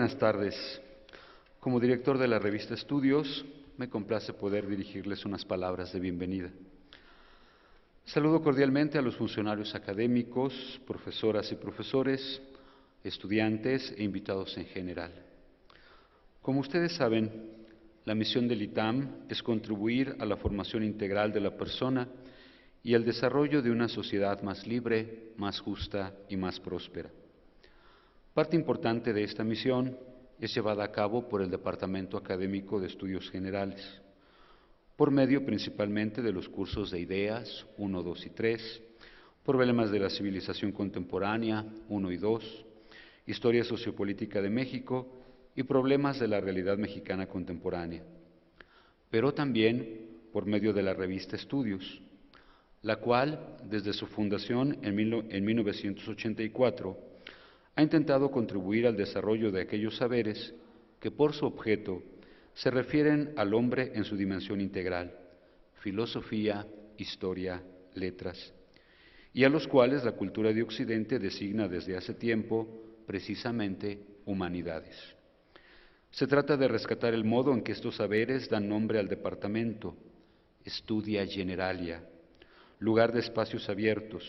buenas tardes. Como director de la revista Estudios, me complace poder dirigirles unas palabras de bienvenida. Saludo cordialmente a los funcionarios académicos, profesoras y profesores, estudiantes e invitados en general. Como ustedes saben, la misión del ITAM es contribuir a la formación integral de la persona y al desarrollo de una sociedad más libre, más justa y más próspera. Parte importante de esta misión es llevada a cabo por el Departamento Académico de Estudios Generales, por medio principalmente de los cursos de Ideas 1, 2 y 3, Problemas de la Civilización Contemporánea 1 y 2, Historia Sociopolítica de México y Problemas de la Realidad Mexicana Contemporánea, pero también por medio de la revista Estudios, la cual, desde su fundación en 1984, ha intentado contribuir al desarrollo de aquellos saberes que por su objeto se refieren al hombre en su dimensión integral, filosofía, historia, letras, y a los cuales la cultura de Occidente designa desde hace tiempo precisamente humanidades. Se trata de rescatar el modo en que estos saberes dan nombre al departamento, Studia Generalia, lugar de espacios abiertos,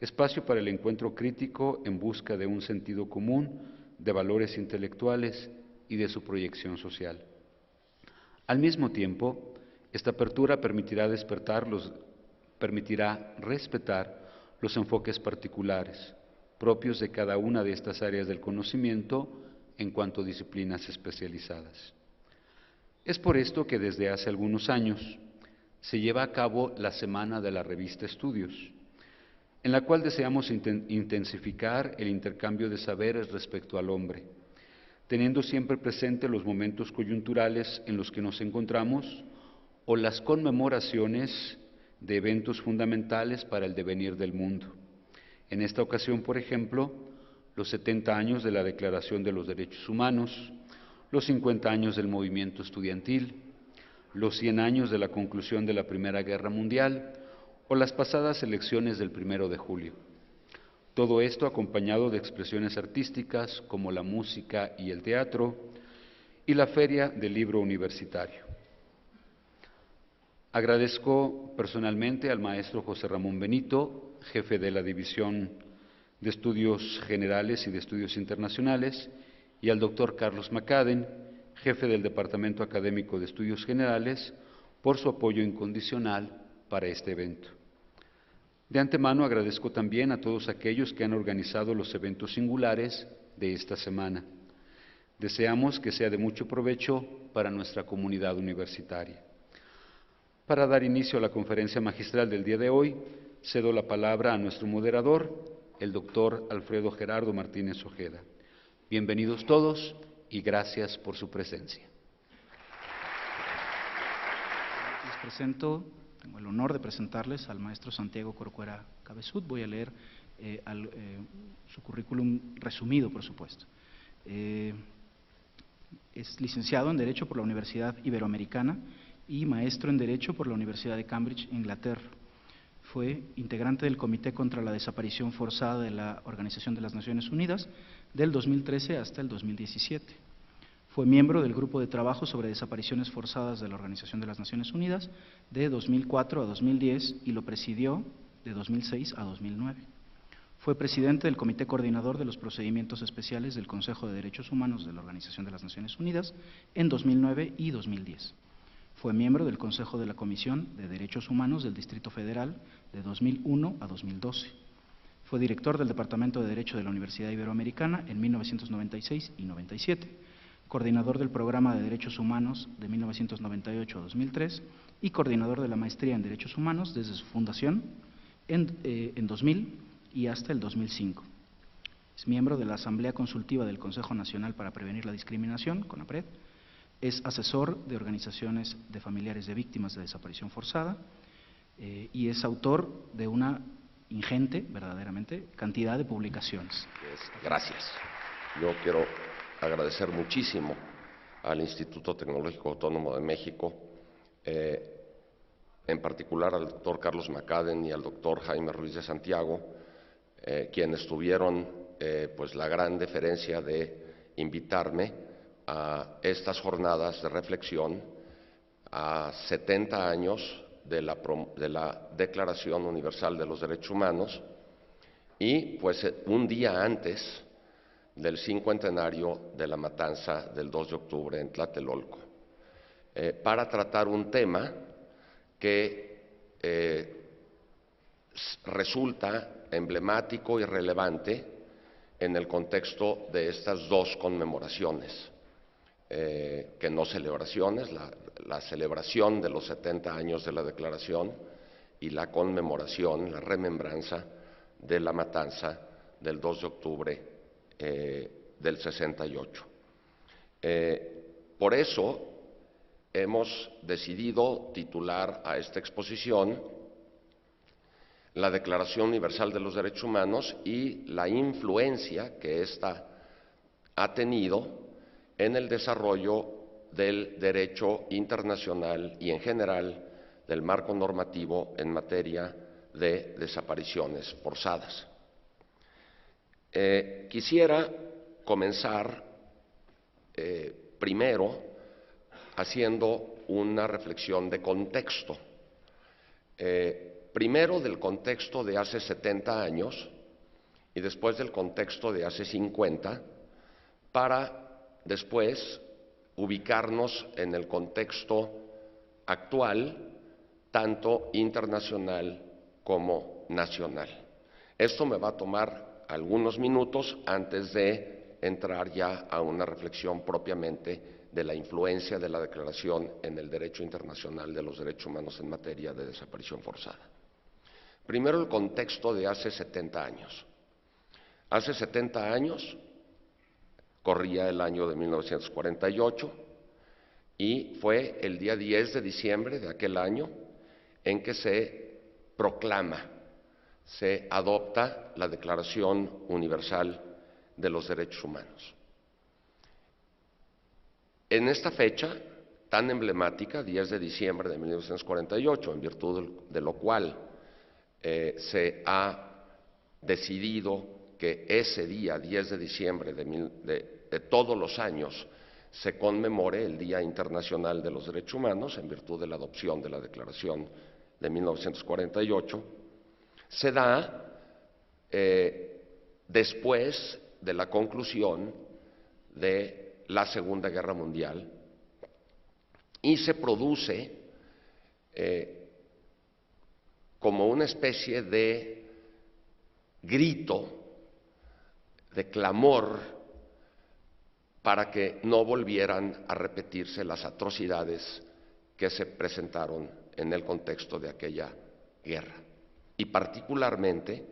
espacio para el encuentro crítico en busca de un sentido común, de valores intelectuales y de su proyección social. Al mismo tiempo, esta apertura permitirá respetar los enfoques particulares, propios de cada una de estas áreas del conocimiento en cuanto a disciplinas especializadas. Es por esto que desde hace algunos años se lleva a cabo la Semana de la Revista Estudios, en la cual deseamos intensificar el intercambio de saberes respecto al hombre, teniendo siempre presente los momentos coyunturales en los que nos encontramos o las conmemoraciones de eventos fundamentales para el devenir del mundo. En esta ocasión, por ejemplo, los 70 años de la Declaración de los Derechos Humanos, los 50 años del movimiento estudiantil, los 100 años de la conclusión de la Primera Guerra Mundial o las pasadas elecciones del 1 de julio. Todo esto acompañado de expresiones artísticas como la música y el teatro y la Feria del Libro Universitario. Agradezco personalmente al maestro José Ramón Benito, jefe de la División de Estudios Generales y de Estudios Internacionales, y al doctor Carlos McCadden, jefe del Departamento Académico de Estudios Generales, por su apoyo incondicional para este evento. De antemano agradezco también a todos aquellos que han organizado los eventos singulares de esta semana. Deseamos que sea de mucho provecho para nuestra comunidad universitaria. Para dar inicio a la conferencia magistral del día de hoy, cedo la palabra a nuestro moderador, el doctor Alfredo Gerardo Martínez Ojeda. Bienvenidos todos y gracias por su presencia. Les presento, tengo el honor de presentarles al maestro Santiago Corcuera Cabeçut. Voy a leer su currículum resumido, por supuesto. Es licenciado en Derecho por la Universidad Iberoamericana y maestro en Derecho por la Universidad de Cambridge, Inglaterra. Fue integrante del Comité contra la Desaparición Forzada de la Organización de las Naciones Unidas del 2013 hasta el 2017. Fue miembro del Grupo de Trabajo sobre Desapariciones Forzadas de la Organización de las Naciones Unidas de 2004 a 2010 y lo presidió de 2006 a 2009. Fue presidente del Comité Coordinador de los Procedimientos Especiales del Consejo de Derechos Humanos de la Organización de las Naciones Unidas en 2009 y 2010. Fue miembro del Consejo de la Comisión de Derechos Humanos del Distrito Federal de 2001 a 2012. Fue director del Departamento de Derecho de la Universidad Iberoamericana en 1996 y 97, coordinador del Programa de Derechos Humanos de 1998 a 2003 y coordinador de la Maestría en Derechos Humanos desde su fundación en 2000 y hasta el 2005. Es miembro de la Asamblea Consultiva del Consejo Nacional para Prevenir la Discriminación, CONAPRED. Es asesor de organizaciones de familiares de víctimas de desaparición forzada y es autor de una ingente, verdaderamente, cantidad de publicaciones. Gracias. Yo quiero agradecer muchísimo al Instituto Tecnológico Autónomo de México, en particular al doctor Carlos McCadden y al doctor Jaime Ruiz de Santiago, quienes tuvieron pues la gran deferencia de invitarme a estas jornadas de reflexión a 70 años de la Declaración Universal de los Derechos Humanos y pues un día antes del 50º de la matanza del 2 de octubre en Tlatelolco, para tratar un tema que resulta emblemático y relevante en el contexto de estas dos conmemoraciones, que no celebraciones, la celebración de los 70 años de la Declaración y la conmemoración, la remembranza de la matanza del 2 de octubre del 68. Por eso hemos decidido titular a esta exposición la Declaración Universal de los Derechos Humanos y la influencia que ésta ha tenido en el desarrollo del derecho internacional y en general del marco normativo en materia de desapariciones forzadas. Quisiera comenzar primero haciendo una reflexión de contexto. Primero del contexto de hace 70 años y después del contexto de hace 50, para después ubicarnos en el contexto actual, tanto internacional como nacional. Esto me va a tomar algunos minutos antes de entrar ya a una reflexión propiamente de la influencia de la Declaración en el derecho internacional de los derechos humanos en materia de desaparición forzada. Primero, el contexto de hace 70 años. Hace 70 años, corría el año de 1948, y fue el día 10 de diciembre de aquel año en que se proclama, se adopta la Declaración Universal de los Derechos Humanos. En esta fecha tan emblemática, 10 de diciembre de 1948, en virtud de lo cual se ha decidido que ese día, 10 de diciembre de todos los años, se conmemore el Día Internacional de los Derechos Humanos, en virtud de la adopción de la Declaración de 1948, se da después de la conclusión de la Segunda Guerra Mundial y se produce como una especie de grito, de clamor, para que no volvieran a repetirse las atrocidades que se presentaron en el contexto de aquella guerra, y particularmente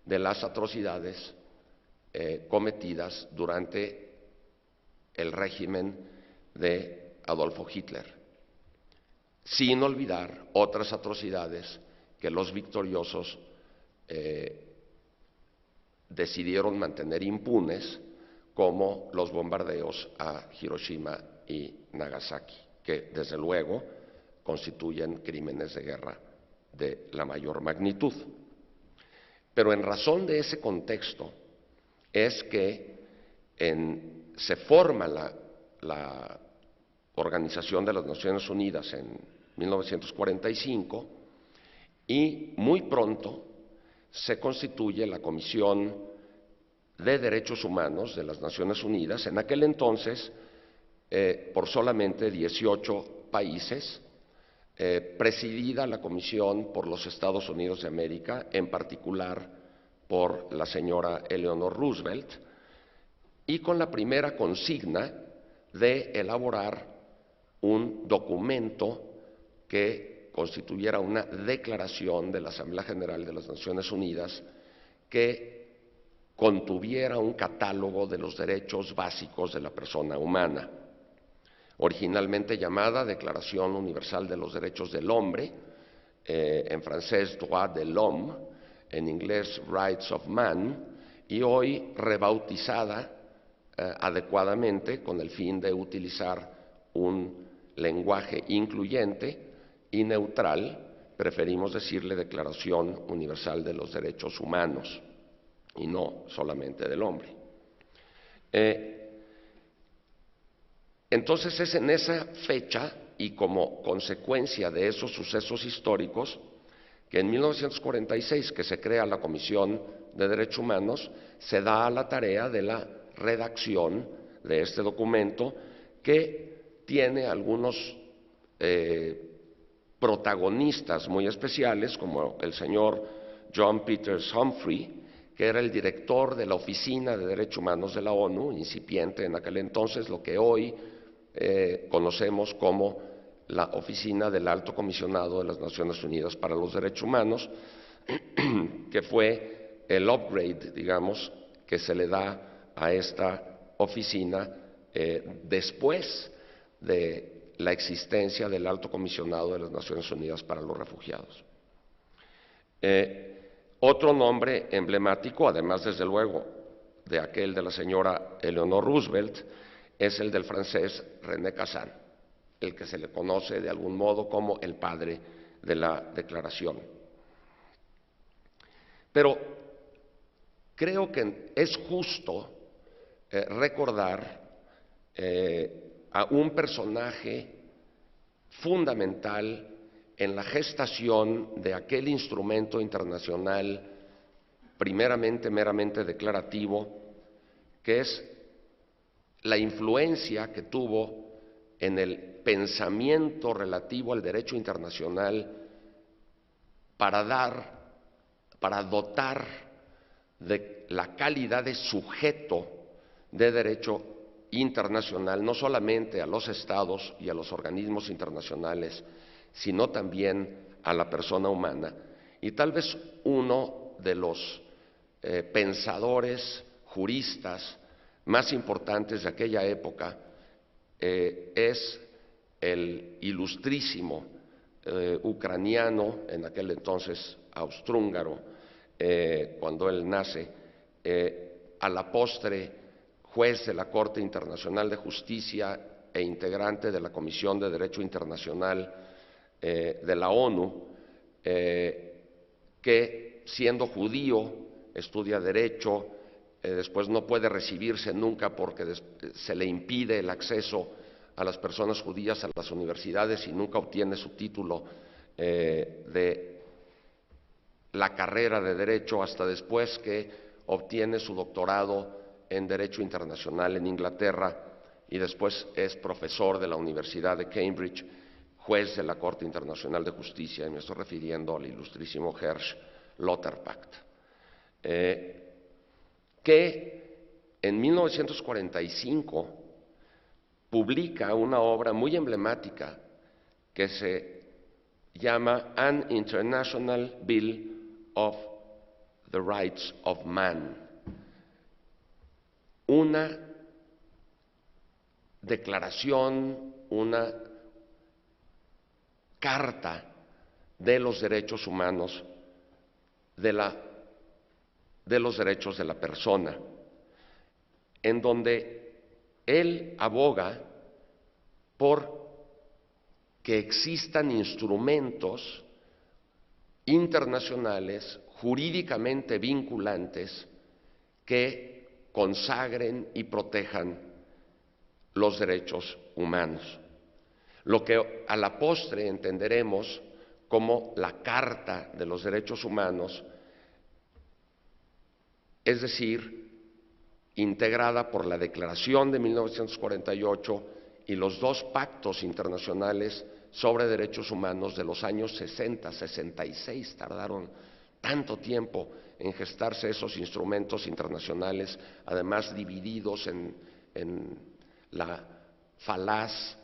de las atrocidades cometidas durante el régimen de Adolfo Hitler, sin olvidar otras atrocidades que los victoriosos decidieron mantener impunes, como los bombardeos a Hiroshima y Nagasaki, que desde luego constituyen crímenes de guerra de la mayor magnitud. Pero en razón de ese contexto es que se forma la Organización de las Naciones Unidas en 1945 y muy pronto se constituye la Comisión de Derechos Humanos de las Naciones Unidas, en aquel entonces por solamente 18 países, presidida la comisión por los Estados Unidos de América, en particular por la señora Eleanor Roosevelt, y con la primera consigna de elaborar un documento que constituyera una declaración de la Asamblea General de las Naciones Unidas que contuviera un catálogo de los derechos básicos de la persona humana, originalmente llamada Declaración Universal de los Derechos del Hombre, en francés Droit de l'Homme, en inglés Rights of Man, y hoy rebautizada adecuadamente con el fin de utilizar un lenguaje incluyente y neutral, preferimos decirle Declaración Universal de los Derechos Humanos, y no solamente del hombre. Entonces es en esa fecha y como consecuencia de esos sucesos históricos que en 1946, que se crea la Comisión de Derechos Humanos, se da a la tarea de la redacción de este documento que tiene algunos protagonistas muy especiales, como el señor John Peters Humphrey, que era el director de la Oficina de Derechos Humanos de la ONU, incipiente en aquel entonces, lo que hoy conocemos como la Oficina del Alto Comisionado de las Naciones Unidas para los Derechos Humanos, que fue el upgrade, digamos, que se le da a esta oficina después de la existencia del Alto Comisionado de las Naciones Unidas para los Refugiados. Otro nombre emblemático, además desde luego de aquel de la señora Eleanor Roosevelt, es el del francés René Cassin, el que se le conoce de algún modo como el padre de la Declaración. Pero creo que es justo recordar a un personaje fundamental en la gestación de aquel instrumento internacional primeramente meramente declarativo, que es la influencia que tuvo en el pensamiento relativo al derecho internacional para dotar de la calidad de sujeto de derecho internacional, no solamente a los estados y a los organismos internacionales, sino también a la persona humana. Y tal vez uno de los pensadores juristas más importantes de aquella época es el ilustrísimo ucraniano, en aquel entonces austrohúngaro, cuando él nace, a la postre juez de la Corte Internacional de Justicia e integrante de la Comisión de Derecho Internacional de la ONU, que siendo judío estudia Derecho, después no puede recibirse nunca porque se le impide el acceso a las personas judías a las universidades y nunca obtiene su título de la carrera de Derecho hasta después que obtiene su doctorado en Derecho Internacional en Inglaterra y después es profesor de la Universidad de Cambridge, juez de la Corte Internacional de Justicia, y me estoy refiriendo al ilustrísimo Hersch Lauterpacht, que en 1945 publica una obra muy emblemática que se llama An International Bill of the Rights of Man, una declaración, una carta de los derechos humanos, de los derechos de la persona, en donde él aboga por que existan instrumentos internacionales jurídicamente vinculantes que consagren y protejan los derechos humanos, lo que a la postre entenderemos como la Carta de los Derechos Humanos, es decir, integrada por la Declaración de 1948 y los dos pactos internacionales sobre derechos humanos de los años 60, 66, tardaron tanto tiempo en gestarse esos instrumentos internacionales, además divididos en la falaz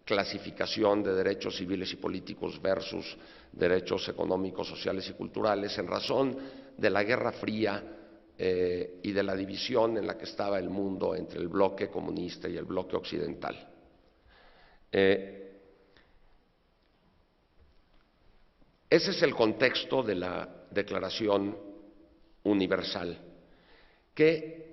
clasificación de derechos civiles y políticos versus derechos económicos, sociales y culturales, en razón de la Guerra Fría y de la división en la que estaba el mundo entre el bloque comunista y el bloque occidental. Ese es el contexto de la Declaración Universal, que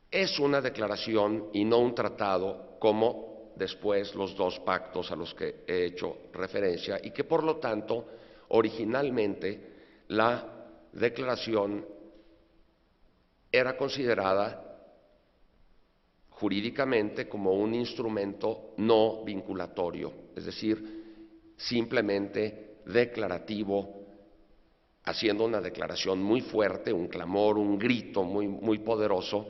es una declaración y no un tratado como después los dos pactos a los que he hecho referencia y que por lo tanto originalmente la declaración era considerada jurídicamente como un instrumento no vinculatorio, es decir, simplemente declarativo, haciendo una declaración muy fuerte, un clamor, un grito muy poderoso,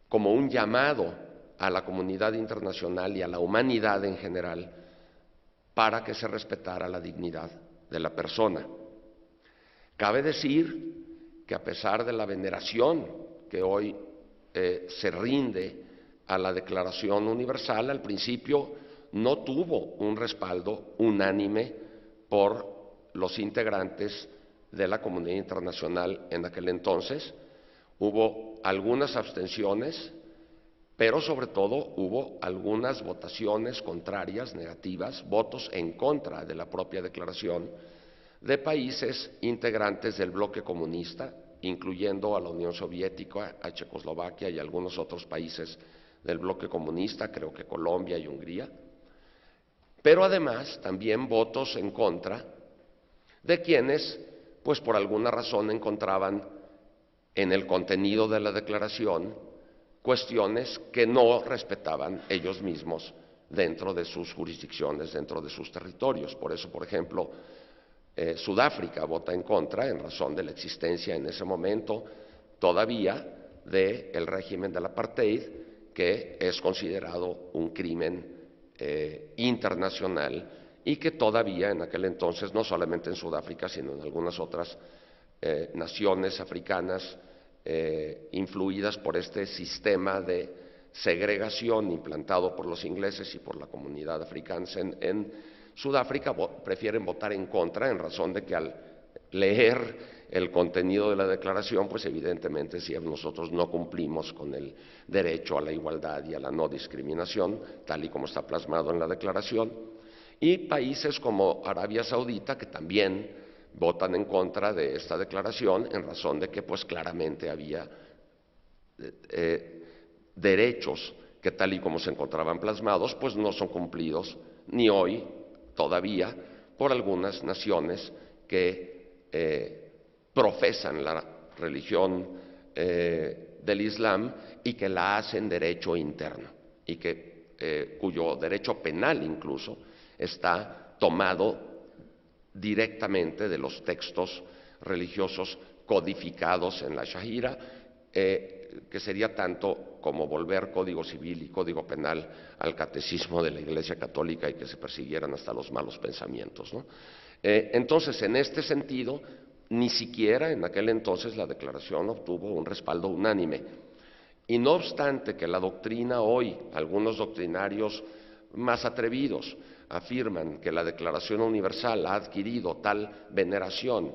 como un llamado a la comunidad internacional y a la humanidad en general para que se respetara la dignidad de la persona. Cabe decir que a pesar de la veneración que hoy se rinde a la Declaración Universal, al principio no tuvo un respaldo unánime por los integrantes de la comunidad internacional en aquel entonces. Hubo algunas abstenciones, pero sobre todo hubo algunas votaciones contrarias, negativas, votos en contra de la propia declaración de países integrantes del bloque comunista, incluyendo a la Unión Soviética, a Checoslovaquia y algunos otros países del bloque comunista, creo que Colombia y Hungría, pero además también votos en contra de quienes, pues por alguna razón encontraban en el contenido de la declaración cuestiones que no respetaban ellos mismos dentro de sus jurisdicciones, dentro de sus territorios. Por eso, por ejemplo, Sudáfrica vota en contra en razón de la existencia en ese momento todavía del régimen del apartheid, que es considerado un crimen internacional y que todavía en aquel entonces, no solamente en Sudáfrica, sino en algunas otras naciones africanas influidas por este sistema de segregación implantado por los ingleses y por la comunidad africana en Sudáfrica, prefieren votar en contra en razón de que al leer el contenido de la declaración, pues evidentemente si nosotros no cumplimos con el derecho a la igualdad y a la no discriminación, tal y como está plasmado en la declaración, y países como Arabia Saudita, que también votan en contra de esta declaración en razón de que pues claramente había derechos que tal y como se encontraban plasmados, pues no son cumplidos ni hoy todavía por algunas naciones que profesan la religión del Islam y que la hacen derecho interno y que cuyo derecho penal incluso está tomado directamente de los textos religiosos codificados en la Shahira, que sería tanto como volver Código Civil y Código Penal al catecismo de la Iglesia Católica y que se persiguieran hasta los malos pensamientos, ¿no? Entonces, en este sentido, ni siquiera en aquel entonces la declaración obtuvo un respaldo unánime. Y no obstante que la doctrina hoy, algunos doctrinarios más atrevidos, afirman que la Declaración Universal ha adquirido tal veneración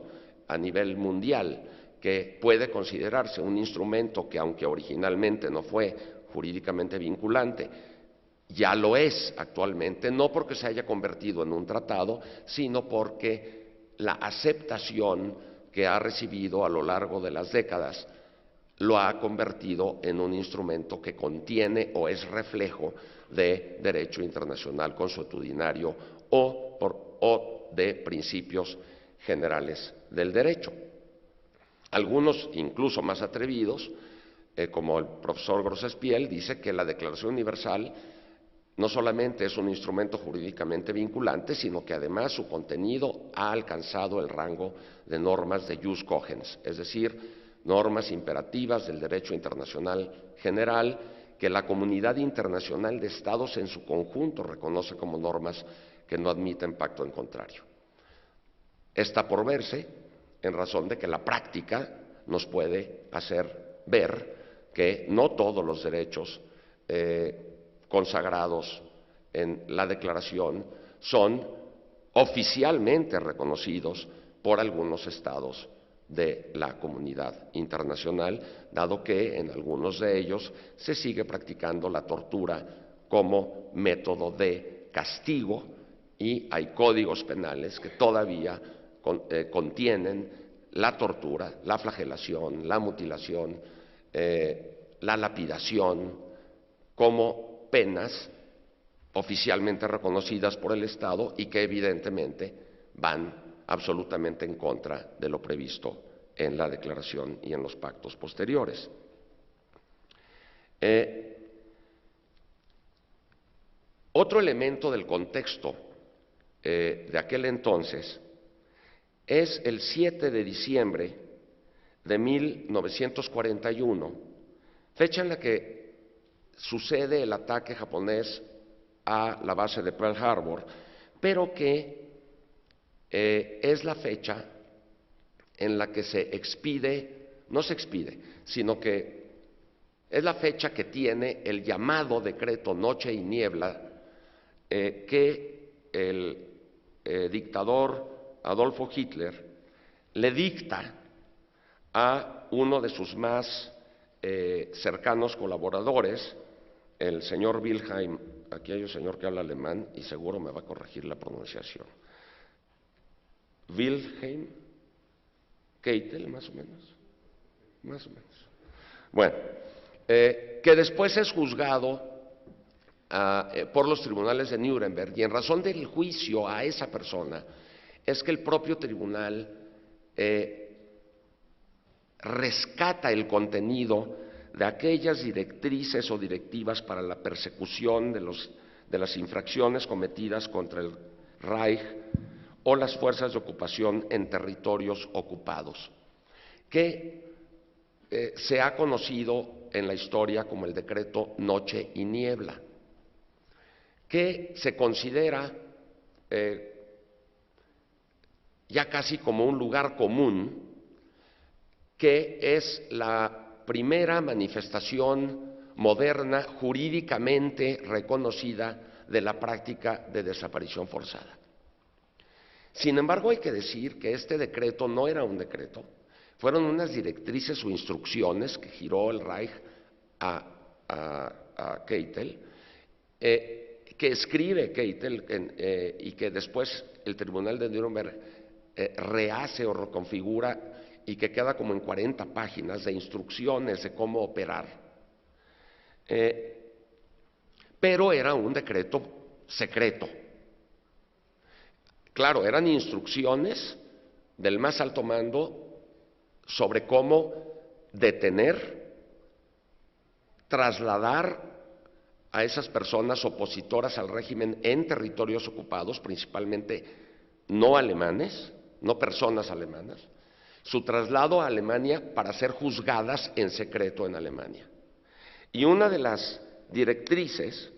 a nivel mundial que puede considerarse un instrumento que, aunque originalmente no fue jurídicamente vinculante, ya lo es actualmente, no porque se haya convertido en un tratado, sino porque la aceptación que ha recibido a lo largo de las décadas lo ha convertido en un instrumento que contiene o es reflejo de derecho internacional consuetudinario o de principios generales del derecho. Algunos, incluso más atrevidos, como el profesor Grossespiel, dice que la Declaración Universal no solamente es un instrumento jurídicamente vinculante, sino que además su contenido ha alcanzado el rango de normas de jus cogens, es decir, normas imperativas del derecho internacional general que la comunidad internacional de estados en su conjunto reconoce como normas que no admiten pacto en contrario. Está por verse en razón de que la práctica nos puede hacer ver que no todos los derechos consagrados en la declaración son oficialmente reconocidos por algunos estados de la comunidad internacional, dado que en algunos de ellos se sigue practicando la tortura como método de castigo y hay códigos penales que todavía contienen la tortura, la flagelación, la mutilación, la lapidación como penas oficialmente reconocidas por el Estado y que evidentemente van absolutamente en contra de lo previsto en la declaración y en los pactos posteriores. Otro elemento del contexto de aquel entonces es el 7 de diciembre de 1941, fecha en la que sucede el ataque japonés a la base de Pearl Harbor, pero que es la fecha en la que no se expide, sino que es la fecha que tiene el llamado decreto Noche y Niebla que el dictador Adolfo Hitler le dicta a uno de sus más cercanos colaboradores, el señor Wilhelm, aquí hay un señor que habla alemán y seguro me va a corregir la pronunciación, Wilhelm Keitel, más o menos. Bueno, que después es juzgado por los tribunales de Nuremberg, y en razón del juicio a esa persona es que el propio tribunal rescata el contenido de aquellas directrices o directivas para la persecución de las infracciones cometidas contra el Reich o las fuerzas de ocupación en territorios ocupados, que se ha conocido en la historia como el decreto Noche y Niebla, que se considera ya casi como un lugar común, que es la primera manifestación moderna jurídicamente reconocida de la práctica de desaparición forzada. Sin embargo, hay que decir que este decreto no era un decreto, fueron unas directrices o instrucciones que giró el Reich a Keitel, que escribe Keitel y que después el Tribunal de Nuremberg rehace o reconfigura y que queda como en 40 páginas de instrucciones de cómo operar. Pero era un decreto secreto. Claro, eran instrucciones del más alto mando sobre cómo detener, trasladar a esas personas opositoras al régimen en territorios ocupados, principalmente no alemanes, no personas alemanas, su traslado a Alemania para ser juzgadas en secreto en Alemania. Y una de las directrices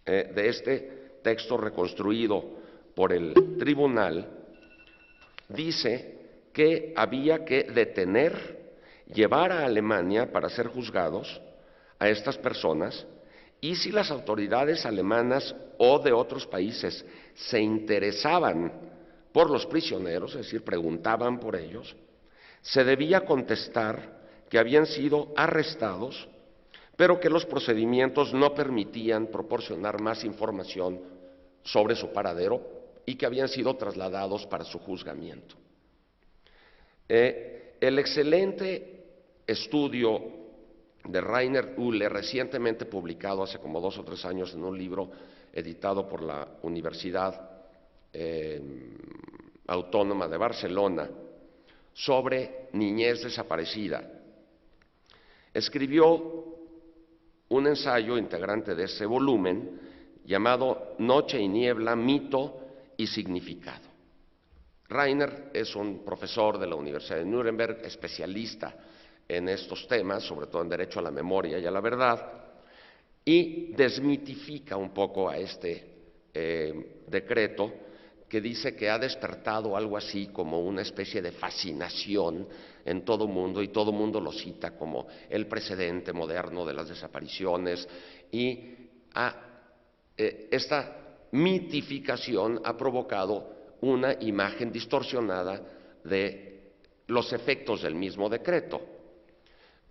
de este texto reconstruido por el tribunal dice que había que detener, llevar a Alemania para ser juzgados a estas personas, y si las autoridades alemanas o de otros países se interesaban por los prisioneros, es decir, preguntaban por ellos, se debía contestar que habían sido arrestados, pero que los procedimientos no permitían proporcionar más información sobre su paradero y que habían sido trasladados para su juzgamiento. El excelente estudio de Rainer Uhle, recientemente publicado hace como 2 o 3 años en un libro editado por la Universidad Autónoma de Barcelona, sobre niñez desaparecida, escribió un ensayo integrante de ese volumen llamado Noche y Niebla, mito y significado. Rainer es un profesor de la Universidad de Nuremberg, especialista en estos temas, sobre todo en derecho a la memoria y a la verdad, y desmitifica un poco a este decreto, que dice que ha despertado algo así como una especie de fascinación en todo mundo, y todo mundo lo cita como el precedente moderno de las desapariciones, y esta mitificación ha provocado una imagen distorsionada de los efectos del mismo decreto.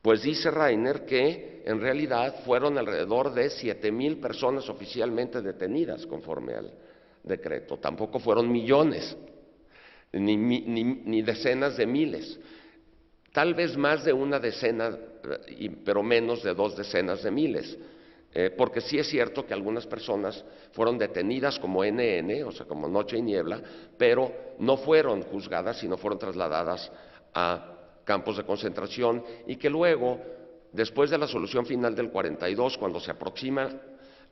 Pues dice Rainer que en realidad fueron alrededor de 7,000 personas oficialmente detenidas conforme al decreto, tampoco fueron millones, ni decenas de miles, tal vez más de una decena, pero menos de 2 decenas de miles, porque sí es cierto que algunas personas fueron detenidas como NN, o sea, como Noche y Niebla, pero no fueron juzgadas, sino fueron trasladadas a campos de concentración, y que luego, después de la solución final del 42, cuando se aproxima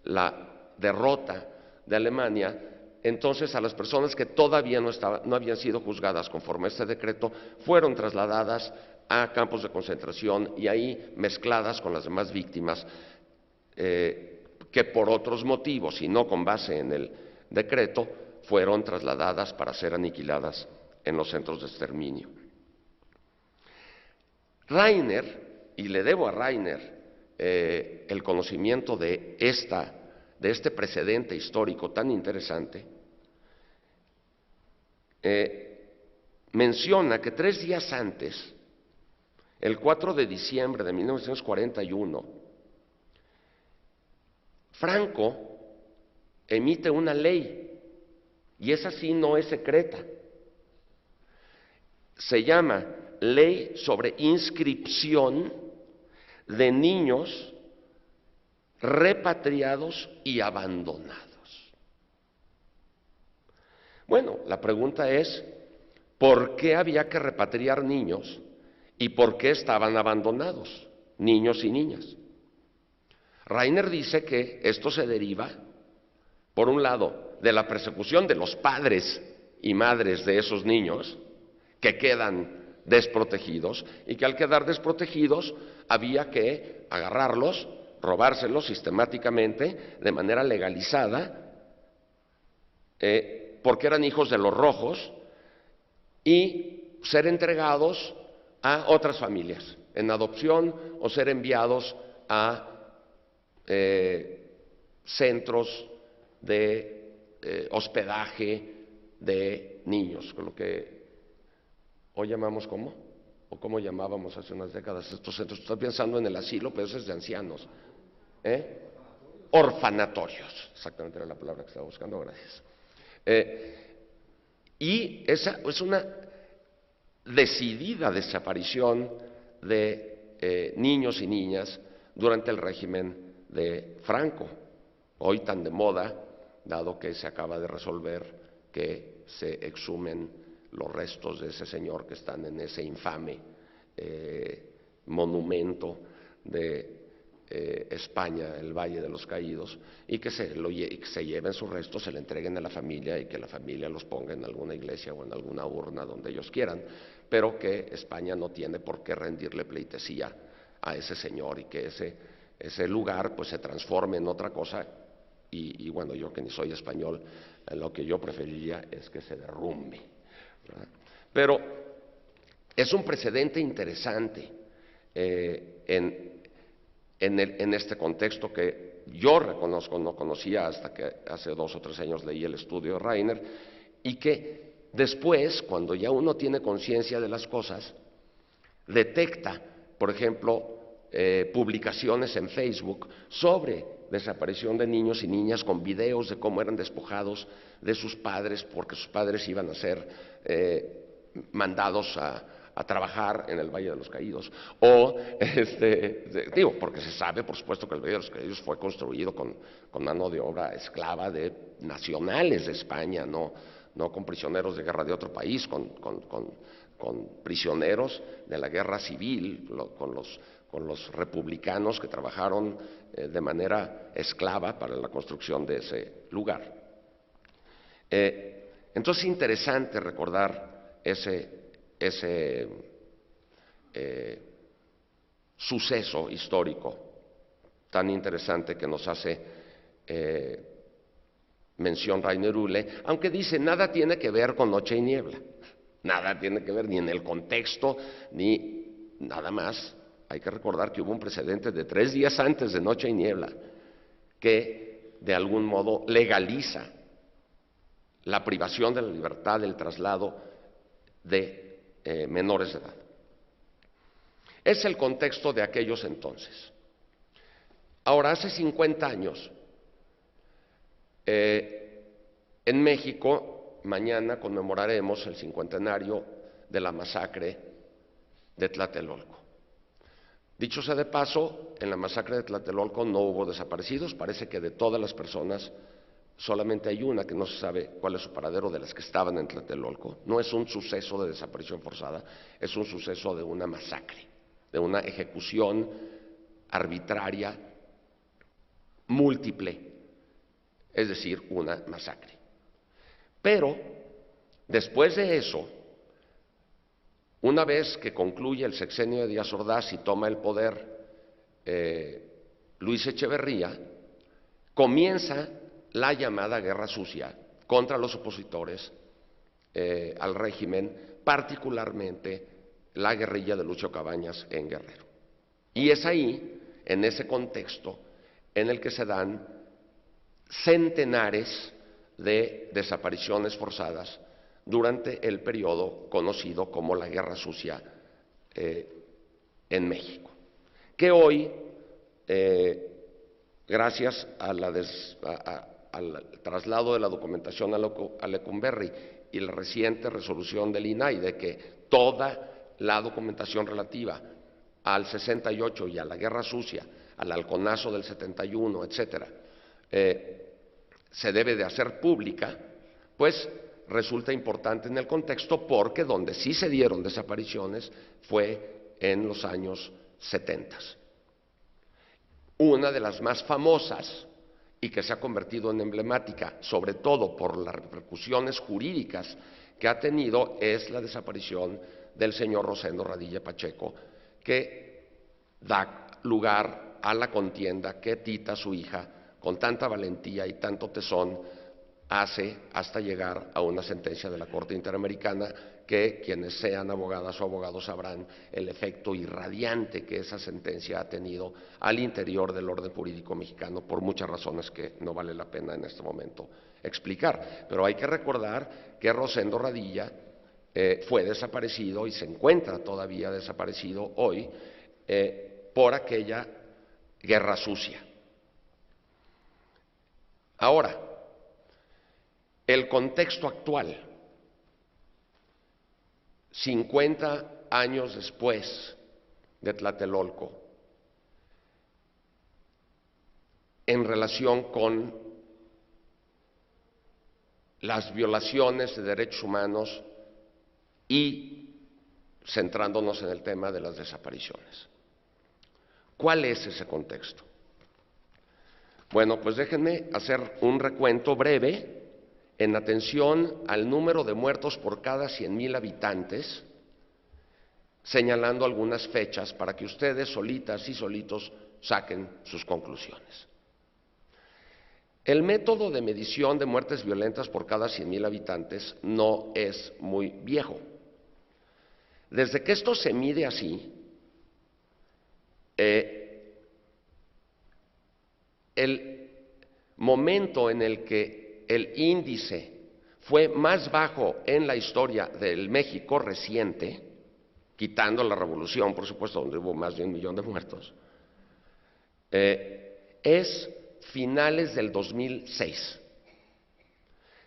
la derrota de Alemania, entonces a las personas que todavía no habían sido juzgadas conforme a este decreto fueron trasladadas a campos de concentración y ahí mezcladas con las demás víctimas que por otros motivos y no con base en el decreto fueron trasladadas para ser aniquiladas en los centros de exterminio. Rainer, y le debo a Rainer el conocimiento de este precedente histórico tan interesante, menciona que 3 días antes, el 4 de diciembre de 1941, Franco emite una ley, y esa sí no es secreta. Se llama Ley sobre Inscripción de Niños Repatriados y Abandonados. Bueno, la pregunta es, ¿por qué había que repatriar niños y por qué estaban abandonados, niños y niñas? Rainer dice que esto se deriva, por un lado, de la persecución de los padres y madres de esos niños, que quedan desprotegidos, y que al quedar desprotegidos había que agarrarlos, robárselos sistemáticamente, de manera legalizada, porque eran hijos de los rojos, y ser entregados a otras familias, en adopción, o ser enviados a centros de hospedaje de niños, con lo que hoy llamamos ¿cómo? O cómo llamábamos hace unas décadas estos centros. Estoy pensando en el asilo, pero ese es de ancianos. Orfanatorios, exactamente era la palabra que estaba buscando, gracias. Y esa es una decidida desaparición de niños y niñas durante el régimen de Franco, hoy tan de moda, dado que se acaba de resolver que se exhumen los restos de ese señor que están en ese infame monumento de España, el Valle de los Caídos, y que se lleven sus restos, se le entreguen a la familia y que la familia los ponga en alguna iglesia o en alguna urna donde ellos quieran, pero que España no tiene por qué rendirle pleitesía a ese señor y que ese lugar pues se transforme en otra cosa. Y bueno, yo que ni soy español, lo que yo preferiría es que se derrumbe, ¿verdad? Pero es un precedente interesante en este contexto que yo reconozco, no conocía hasta que hace 2 o 3 años leí el estudio de Rainer, y que después, cuando ya uno tiene conciencia de las cosas, detecta, por ejemplo, publicaciones en Facebook sobre desaparición de niños y niñas con videos de cómo eran despojados de sus padres porque sus padres iban a ser mandados a trabajar en el Valle de los Caídos, o digo, porque se sabe, por supuesto, que el Valle de los Caídos fue construido con mano de obra esclava de nacionales de España, no con prisioneros de guerra de otro país, con prisioneros de la guerra civil, con los republicanos que trabajaron de manera esclava para la construcción de ese lugar. Entonces es interesante recordar ese suceso histórico tan interesante que nos hace mención Rainer Uhle, aunque dice nada tiene que ver con Noche y Niebla, nada tiene que ver ni en el contexto ni nada más. Hay que recordar que hubo un precedente de 3 días antes de Noche y Niebla que de algún modo legaliza la privación de la libertad del traslado de menores de edad. Es el contexto de aquellos entonces. Ahora, hace 50 años, en México, mañana conmemoraremos el 50º de la masacre de Tlatelolco. Dicho sea de paso, en la masacre de Tlatelolco no hubo desaparecidos, parece que de todas las personas solamente hay una que no se sabe cuál es su paradero de las que estaban en Tlatelolco. No es un suceso de desaparición forzada, es un suceso de una masacre, de una ejecución arbitraria, múltiple, es decir, una masacre. Pero, después de eso, una vez que concluye el sexenio de Díaz Ordaz y toma el poder Luis Echeverría, comienza la llamada guerra sucia contra los opositores al régimen, particularmente la guerrilla de Lucio Cabañas en Guerrero. Y es ahí, en ese contexto, en el que se dan centenares de desapariciones forzadas durante el periodo conocido como la Guerra Sucia en México, que hoy, gracias al traslado de la documentación a Lecumberri y la reciente resolución del INAI de que toda la documentación relativa al 68 y a la Guerra Sucia, al halconazo del 71, etcétera, se debe de hacer pública, pues resulta importante en el contexto porque donde sí se dieron desapariciones fue en los años 70. Una de las más famosas y que se ha convertido en emblemática, sobre todo por las repercusiones jurídicas que ha tenido, es la desaparición del señor Rosendo Radilla Pacheco, que da lugar a la contienda que Tita, su hija, con tanta valentía y tanto tesón, hace hasta llegar a una sentencia de la Corte Interamericana que quienes sean abogadas o abogados sabrán el efecto irradiante que esa sentencia ha tenido al interior del orden jurídico mexicano por muchas razones que no vale la pena en este momento explicar. Pero hay que recordar que Rosendo Radilla fue desaparecido y se encuentra todavía desaparecido hoy por aquella guerra sucia. Ahora, el contexto actual, 50 años después de Tlatelolco, en relación con las violaciones de derechos humanos y centrándonos en el tema de las desapariciones. ¿Cuál es ese contexto? Bueno, pues déjenme hacer un recuento breve en atención al número de muertos por cada 100,000 habitantes, señalando algunas fechas para que ustedes solitas y solitos saquen sus conclusiones. El método de medición de muertes violentas por cada 100,000 habitantes no es muy viejo. Desde que esto se mide así, el momento en el que el índice fue más bajo en la historia del México reciente, quitando la revolución, por supuesto, donde hubo más de 1 millón de muertos, es finales del 2006.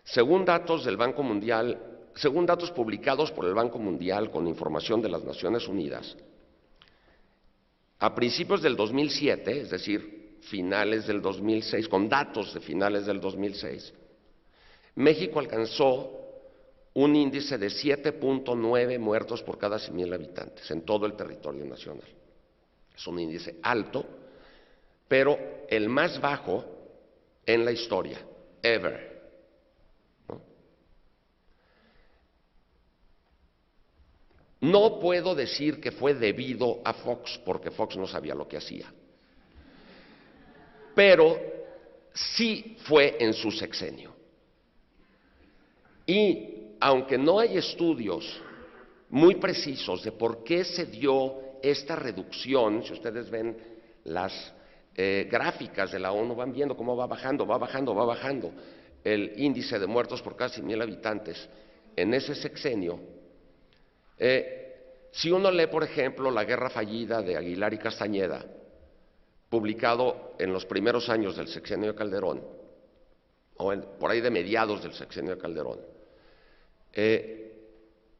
Según datos del Banco Mundial, según datos publicados por el Banco Mundial con información de las Naciones Unidas, a principios del 2007, es decir, finales del 2006, con datos de finales del 2006, México alcanzó un índice de 7.9 muertos por cada 100,000 habitantes en todo el territorio nacional. Es un índice alto, pero el más bajo en la historia, ever. No puedo decir que fue debido a Fox, porque Fox no sabía lo que hacía, pero sí fue en su sexenio. Y aunque no hay estudios muy precisos de por qué se dio esta reducción, si ustedes ven las gráficas de la ONU, van viendo cómo va bajando el índice de muertos por cada 100,000 habitantes en ese sexenio. Si uno lee, por ejemplo, La guerra fallida de Aguilar y Castañeda, publicado en los primeros años del sexenio de Calderón, o por ahí de mediados del sexenio de Calderón,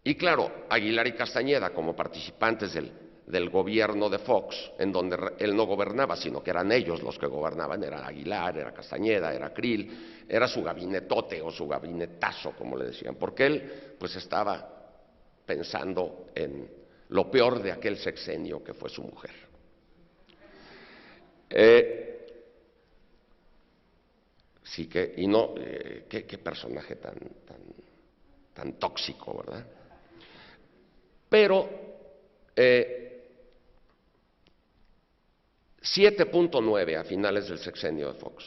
y claro, Aguilar y Castañeda como participantes del gobierno de Fox, en donde él no gobernaba, sino que eran ellos los que gobernaban, era Aguilar, era Castañeda, era Krill, era su gabinetote o su gabinetazo, como le decían, porque él pues estaba pensando en lo peor de aquel sexenio que fue su mujer. Sí que, y no, qué personaje tan tóxico, ¿verdad? Pero 7.9 a finales del sexenio de Fox.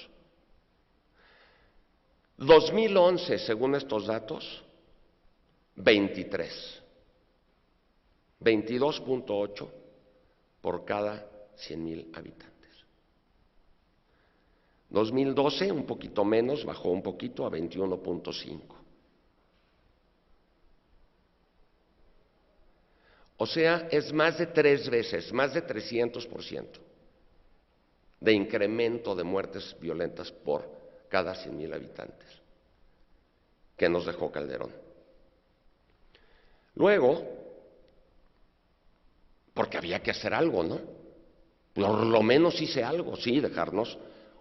2011, según estos datos, 23. 22.8 por cada 100,000 habitantes. 2012, un poquito menos, bajó un poquito a 21.5. O sea, es más de 3 veces, más de 300% de incremento de muertes violentas por cada 100,000 habitantes que nos dejó Calderón. Luego, porque había que hacer algo, ¿no? Por lo menos hice algo, sí, dejarnos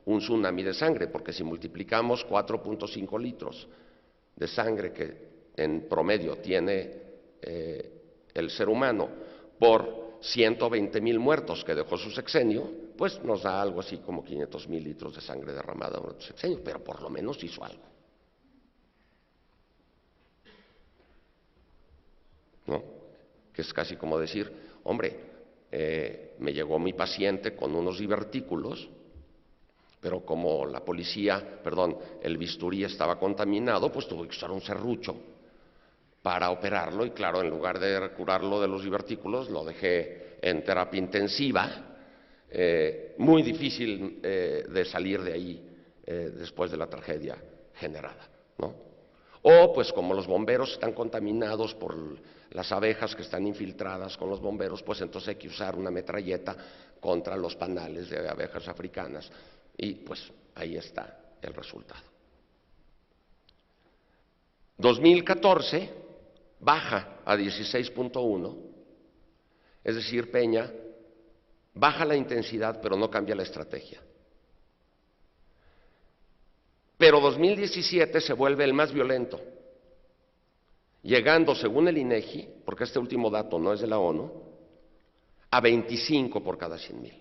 un tsunami de sangre, porque si multiplicamos 4.5 litros de sangre que en promedio tiene el ser humano por 120,000 muertos que dejó su sexenio, pues nos da algo así como 500,000 litros de sangre derramada durante su sexenio, pero por lo menos hizo algo, ¿no? Que es casi como decir, hombre, me llegó mi paciente con unos divertículos, pero como la policía, perdón, el bisturí estaba contaminado, pues tuve que usar un serrucho para operarlo y claro, en lugar de curarlo de los divertículos, lo dejé en terapia intensiva, muy difícil de salir de ahí después de la tragedia generada, ¿no? O pues como los bomberos están contaminados por las abejas que están infiltradas con los bomberos, pues entonces hay que usar una metralleta contra los panales de abejas africanas y pues ahí está el resultado. 2014 baja a 16.1, es decir, Peña baja la intensidad pero no cambia la estrategia. Pero 2017 se vuelve el más violento, llegando, según el INEGI, porque este último dato no es de la ONU, a 25 por cada 100,000.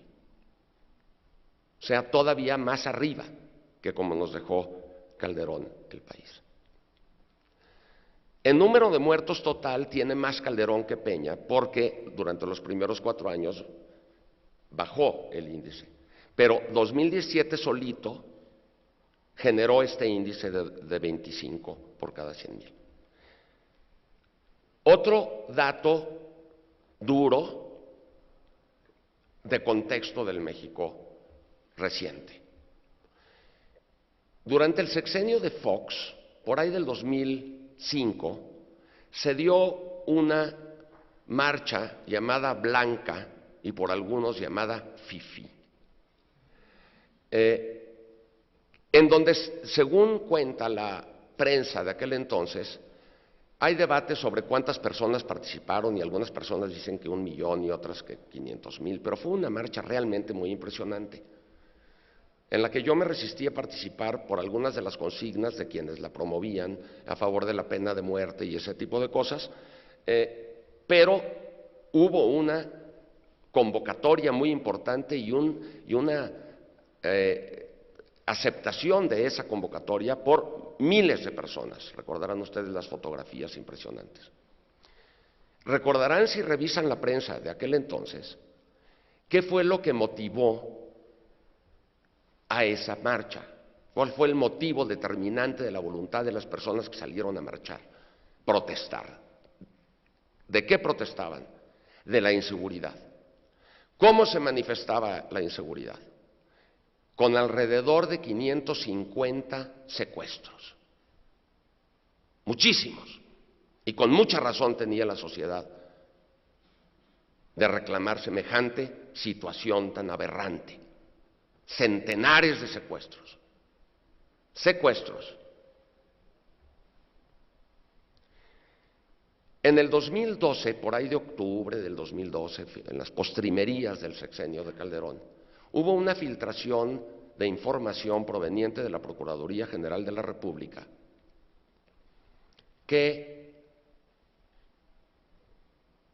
O sea, todavía más arriba que como nos dejó Calderón el país. En número de muertos total tiene más Calderón que Peña, porque durante los primeros 4 años bajó el índice. Pero 2017 solito generó este índice de 25 por cada 100,000. Otro dato duro de contexto del México reciente. Durante el sexenio de Fox, por ahí del 2005, se dio una marcha llamada Blanca y por algunos llamada Fifi, en donde, según cuenta la prensa de aquel entonces, hay debates sobre cuántas personas participaron y algunas personas dicen que 1,000,000 y otras que 500,000, pero fue una marcha realmente muy impresionante, en la que yo me resistí a participar por algunas de las consignas de quienes la promovían a favor de la pena de muerte y ese tipo de cosas, pero hubo una convocatoria muy importante y una aceptación de esa convocatoria por miles de personas. Recordarán ustedes las fotografías impresionantes. Recordarán, si revisan la prensa de aquel entonces, qué fue lo que motivó a esa marcha, cuál fue el motivo determinante de la voluntad de las personas que salieron a marchar, protestar. ¿De qué protestaban? De la inseguridad. ¿Cómo se manifestaba la inseguridad? Con alrededor de 550 secuestros. Muchísimos. Y con mucha razón tenía la sociedad de reclamar semejante situación tan aberrante. Centenares de secuestros. Secuestros. En el 2012, por ahí de octubre del 2012, en las postrimerías del sexenio de Calderón, hubo una filtración de información proveniente de la Procuraduría General de la República que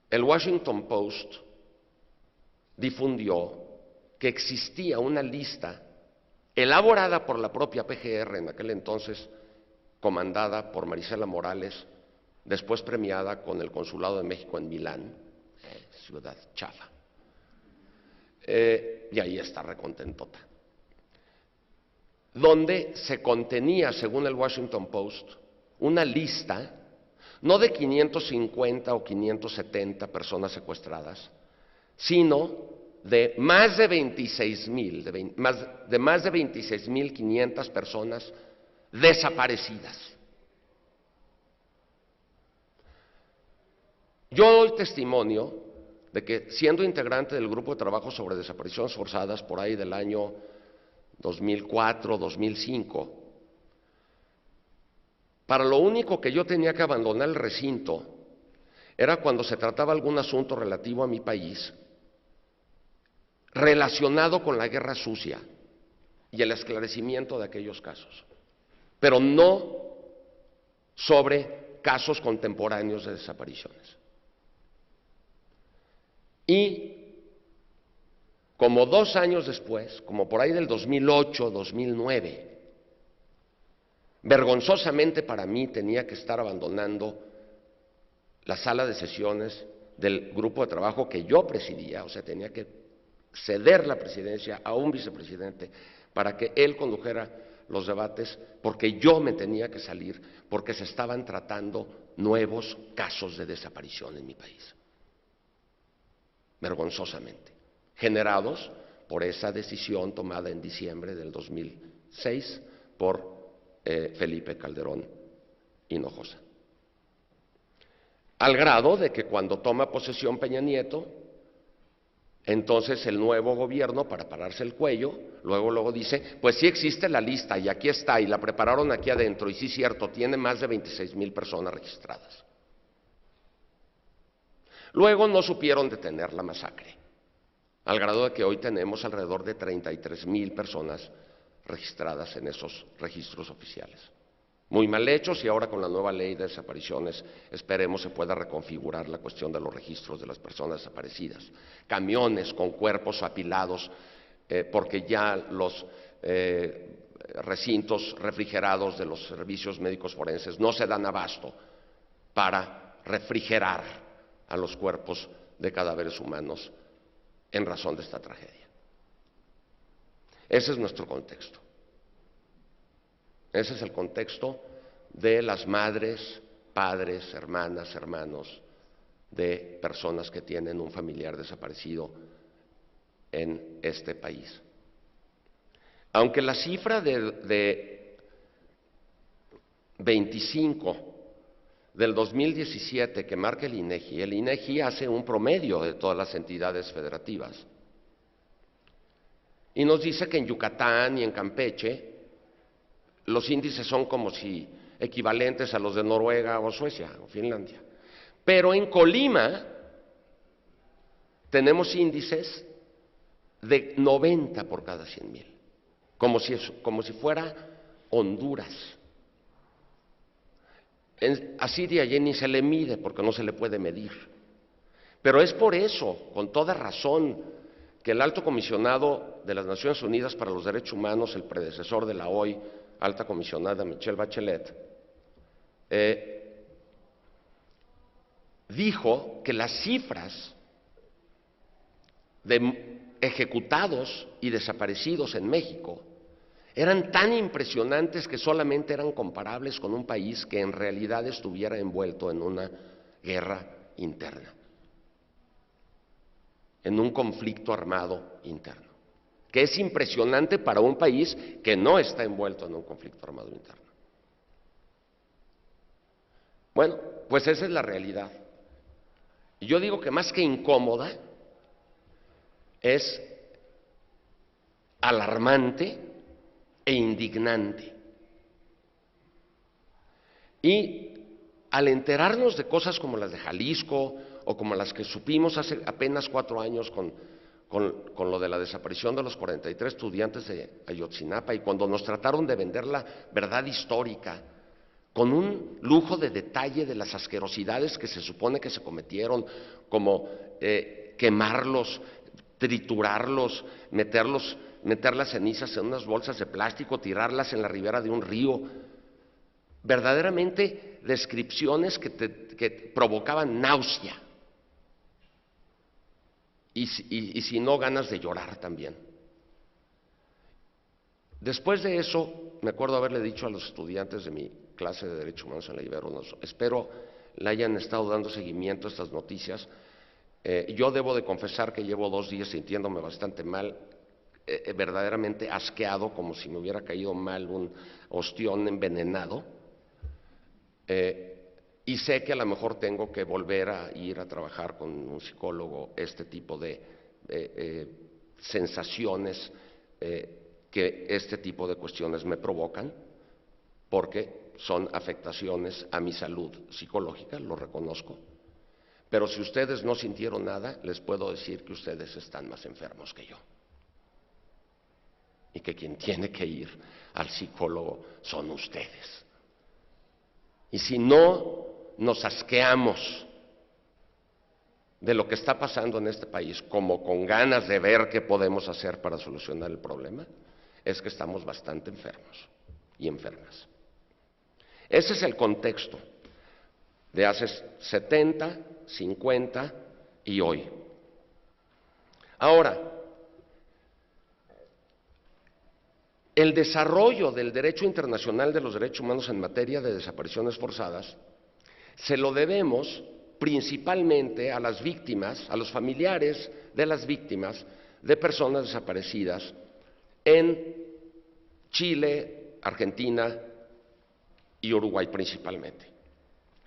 el Washington Post difundió que existía una lista elaborada por la propia PGR en aquel entonces, comandada por Marisela Morales, después premiada con el Consulado de México en Milán, ciudad chafa, y ahí está recontentota, donde se contenía, según el Washington Post, una lista no de 550 o 570 personas secuestradas, sino de más de 26.500 personas desaparecidas. Yo doy testimonio de que, siendo integrante del Grupo de Trabajo sobre Desapariciones Forzadas por ahí del año 2004, 2005, para lo único que yo tenía que abandonar el recinto era cuando se trataba algún asunto relativo a mi país, relacionado con la guerra sucia y el esclarecimiento de aquellos casos, pero no sobre casos contemporáneos de desapariciones. Y como 2 años después, como por ahí del 2008, 2009, vergonzosamente para mí tenía que estar abandonando la sala de sesiones del grupo de trabajo que yo presidía, o sea, tenía que ceder la presidencia a un vicepresidente para que él condujera los debates, porque yo me tenía que salir, porque se estaban tratando nuevos casos de desaparición en mi país. Vergonzosamente, generados por esa decisión tomada en diciembre del 2006 por Felipe Calderón Hinojosa. Al grado de que cuando toma posesión Peña Nieto, entonces el nuevo gobierno, para pararse el cuello, luego dice, pues sí existe la lista y aquí está, y la prepararon aquí adentro, y sí es cierto, tiene más de 26,000 personas registradas. Luego no supieron detener la masacre, al grado de que hoy tenemos alrededor de 33,000 personas registradas en esos registros oficiales. Muy mal hechos, y ahora con la nueva ley de desapariciones esperemos se pueda reconfigurar la cuestión de los registros de las personas desaparecidas. Camiones con cuerpos apilados, porque ya los recintos refrigerados de los servicios médicos forenses no se dan abasto para refrigerar a los cuerpos de cadáveres humanos en razón de esta tragedia. Ese es nuestro contexto. Ese es el contexto de las madres, padres, hermanas, hermanos de personas que tienen un familiar desaparecido en este país. Aunque la cifra de 25 del 2017 que marca el INEGI hace un promedio de todas las entidades federativas y nos dice que en Yucatán y en Campeche los índices son como si equivalentes a los de Noruega o Suecia o Finlandia. Pero en Colima tenemos índices de 90 por cada 100,000, como si fuera Honduras. A Siria ya ni se le mide porque no se le puede medir. Pero es por eso, con toda razón, que el Alto Comisionado de las Naciones Unidas para los Derechos Humanos, el predecesor de la hoy Alta Comisionada Michelle Bachelet, dijo que las cifras de ejecutados y desaparecidos en México eran tan impresionantes que solamente eran comparables con un país que en realidad estuviera envuelto en una guerra interna, en un conflicto armado interno, que es impresionante para un país que no está envuelto en un conflicto armado interno. Bueno, pues esa es la realidad. Y yo digo que más que incómoda, es alarmante e indignante. Y al enterarnos de cosas como las de Jalisco o como las que supimos hace apenas 4 años con lo de la desaparición de los 43 estudiantes de Ayotzinapa, y cuando nos trataron de vender la verdad histórica con un lujo de detalle de las asquerosidades que se supone que se cometieron, como quemarlos, triturarlos, meterlos meter las cenizas en unas bolsas de plástico, tirarlas en la ribera de un río. Verdaderamente descripciones que provocaban náusea. Y si no, ganas de llorar también. Después de eso, me acuerdo haberle dicho a los estudiantes de mi clase de Derechos Humanos en la Ibero, espero le hayan estado dando seguimiento a estas noticias. Yo debo de confesar que llevo 2 días sintiéndome bastante mal, verdaderamente asqueado, como si me hubiera caído mal un ostión envenenado. Y sé que a lo mejor tengo que volver a ir a trabajar con un psicólogo este tipo de sensaciones que este tipo de cuestiones me provocan, porque son afectaciones a mi salud psicológica, lo reconozco. Pero si ustedes no sintieron nada, les puedo decir que ustedes están más enfermos que yo. Y que quien tiene que ir al psicólogo son ustedes. Y si no nos asqueamos de lo que está pasando en este país, como con ganas de ver qué podemos hacer para solucionar el problema, es que estamos bastante enfermos y enfermas. Ese es el contexto de hace 70, 50 y hoy. Ahora, el desarrollo del derecho internacional de los derechos humanos en materia de desapariciones forzadas se lo debemos principalmente a las víctimas, a los familiares de las víctimas de personas desaparecidas en Chile, Argentina y Uruguay principalmente,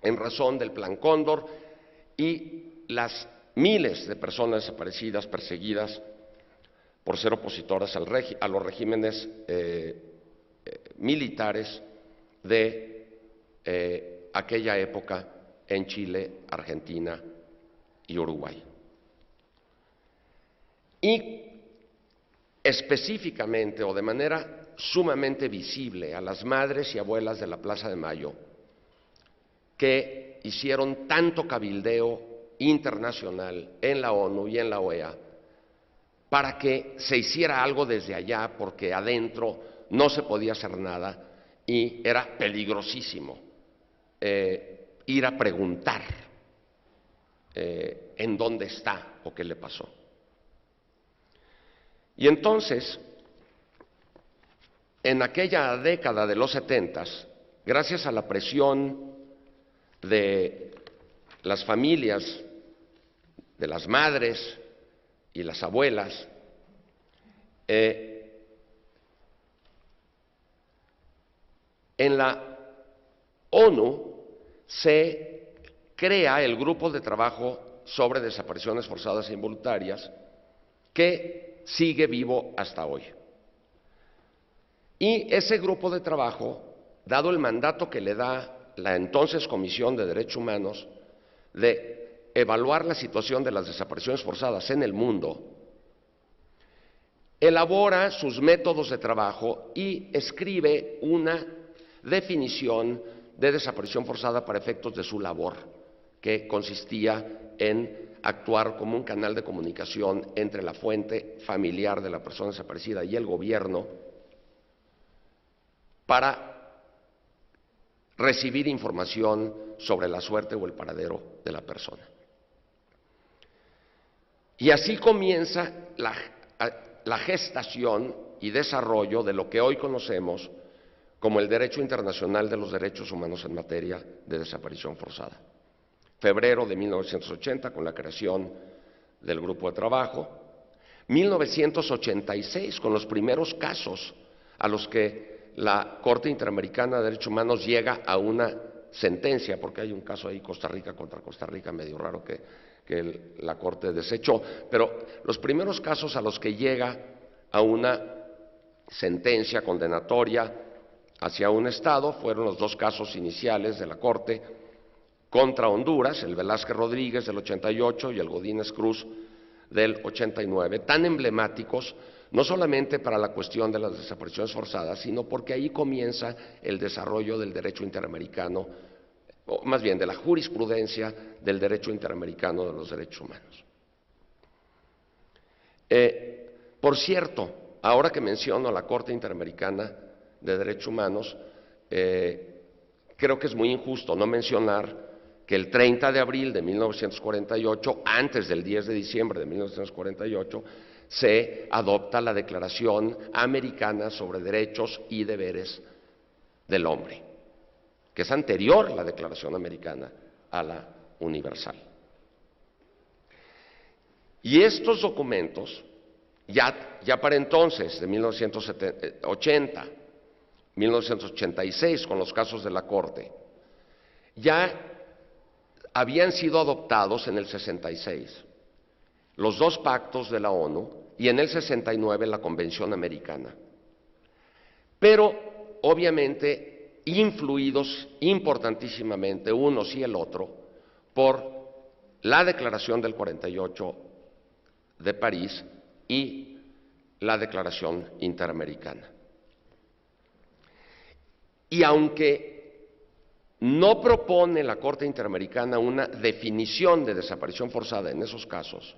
en razón del Plan Cóndor y las miles de personas desaparecidas, perseguidas por ser opositoras a los regímenes militares de aquella época en Chile, Argentina y Uruguay. Y específicamente o de manera sumamente visible a las madres y abuelas de la Plaza de Mayo, que hicieron tanto cabildeo internacional en la ONU y en la OEA para que se hiciera algo desde allá, porque adentro no se podía hacer nada y era peligrosísimo ir a preguntar en dónde está o qué le pasó. Y entonces, en aquella década de los 70s, gracias a la presión de las familias, de las madres y las abuelas, en la ONU se crea el Grupo de Trabajo sobre Desapariciones Forzadas e Involuntarias, que sigue vivo hasta hoy. Y ese grupo de trabajo, dado el mandato que le da la entonces Comisión de Derechos Humanos de evaluar la situación de las desapariciones forzadas en el mundo, elabora sus métodos de trabajo y escribe una definición de desaparición forzada para efectos de su labor, que consistía en actuar como un canal de comunicación entre la fuente familiar de la persona desaparecida y el gobierno para recibir información sobre la suerte o el paradero de la persona. Y así comienza la gestación y desarrollo de lo que hoy conocemos como el Derecho Internacional de los Derechos Humanos en materia de desaparición forzada. Febrero de 1980, con la creación del grupo de trabajo. 1986, con los primeros casos a los que la Corte Interamericana de Derechos Humanos llega a una sentencia, porque hay un caso ahí, Costa Rica contra Costa Rica, medio raro que la Corte desechó, pero los primeros casos a los que llega a una sentencia condenatoria hacia un Estado fueron los 2 casos iniciales de la Corte contra Honduras, el Velázquez Rodríguez del 88 y el Godínez Cruz del 89, tan emblemáticos no solamente para la cuestión de las desapariciones forzadas, sino porque ahí comienza el desarrollo del derecho interamericano, o más bien de la jurisprudencia del derecho interamericano de los derechos humanos. Por cierto, ahora que menciono la Corte Interamericana de Derechos Humanos, creo que es muy injusto no mencionar que el 30 de abril de 1948, antes del 10 de diciembre de 1948, se adopta la Declaración Americana sobre Derechos y Deberes del Hombre, que es anterior a la Declaración Americana a la Universal. Y estos documentos, ya para entonces, de 1980, 1986, con los casos de la Corte, ya habían sido adoptados en el 66, los dos pactos de la ONU, y en el 69 la Convención Americana. Pero, obviamente, influidos importantísimamente, unos y el otro, por la Declaración del 48 de París y la Declaración Interamericana. Y aunque no propone la Corte Interamericana una definición de desaparición forzada en esos casos,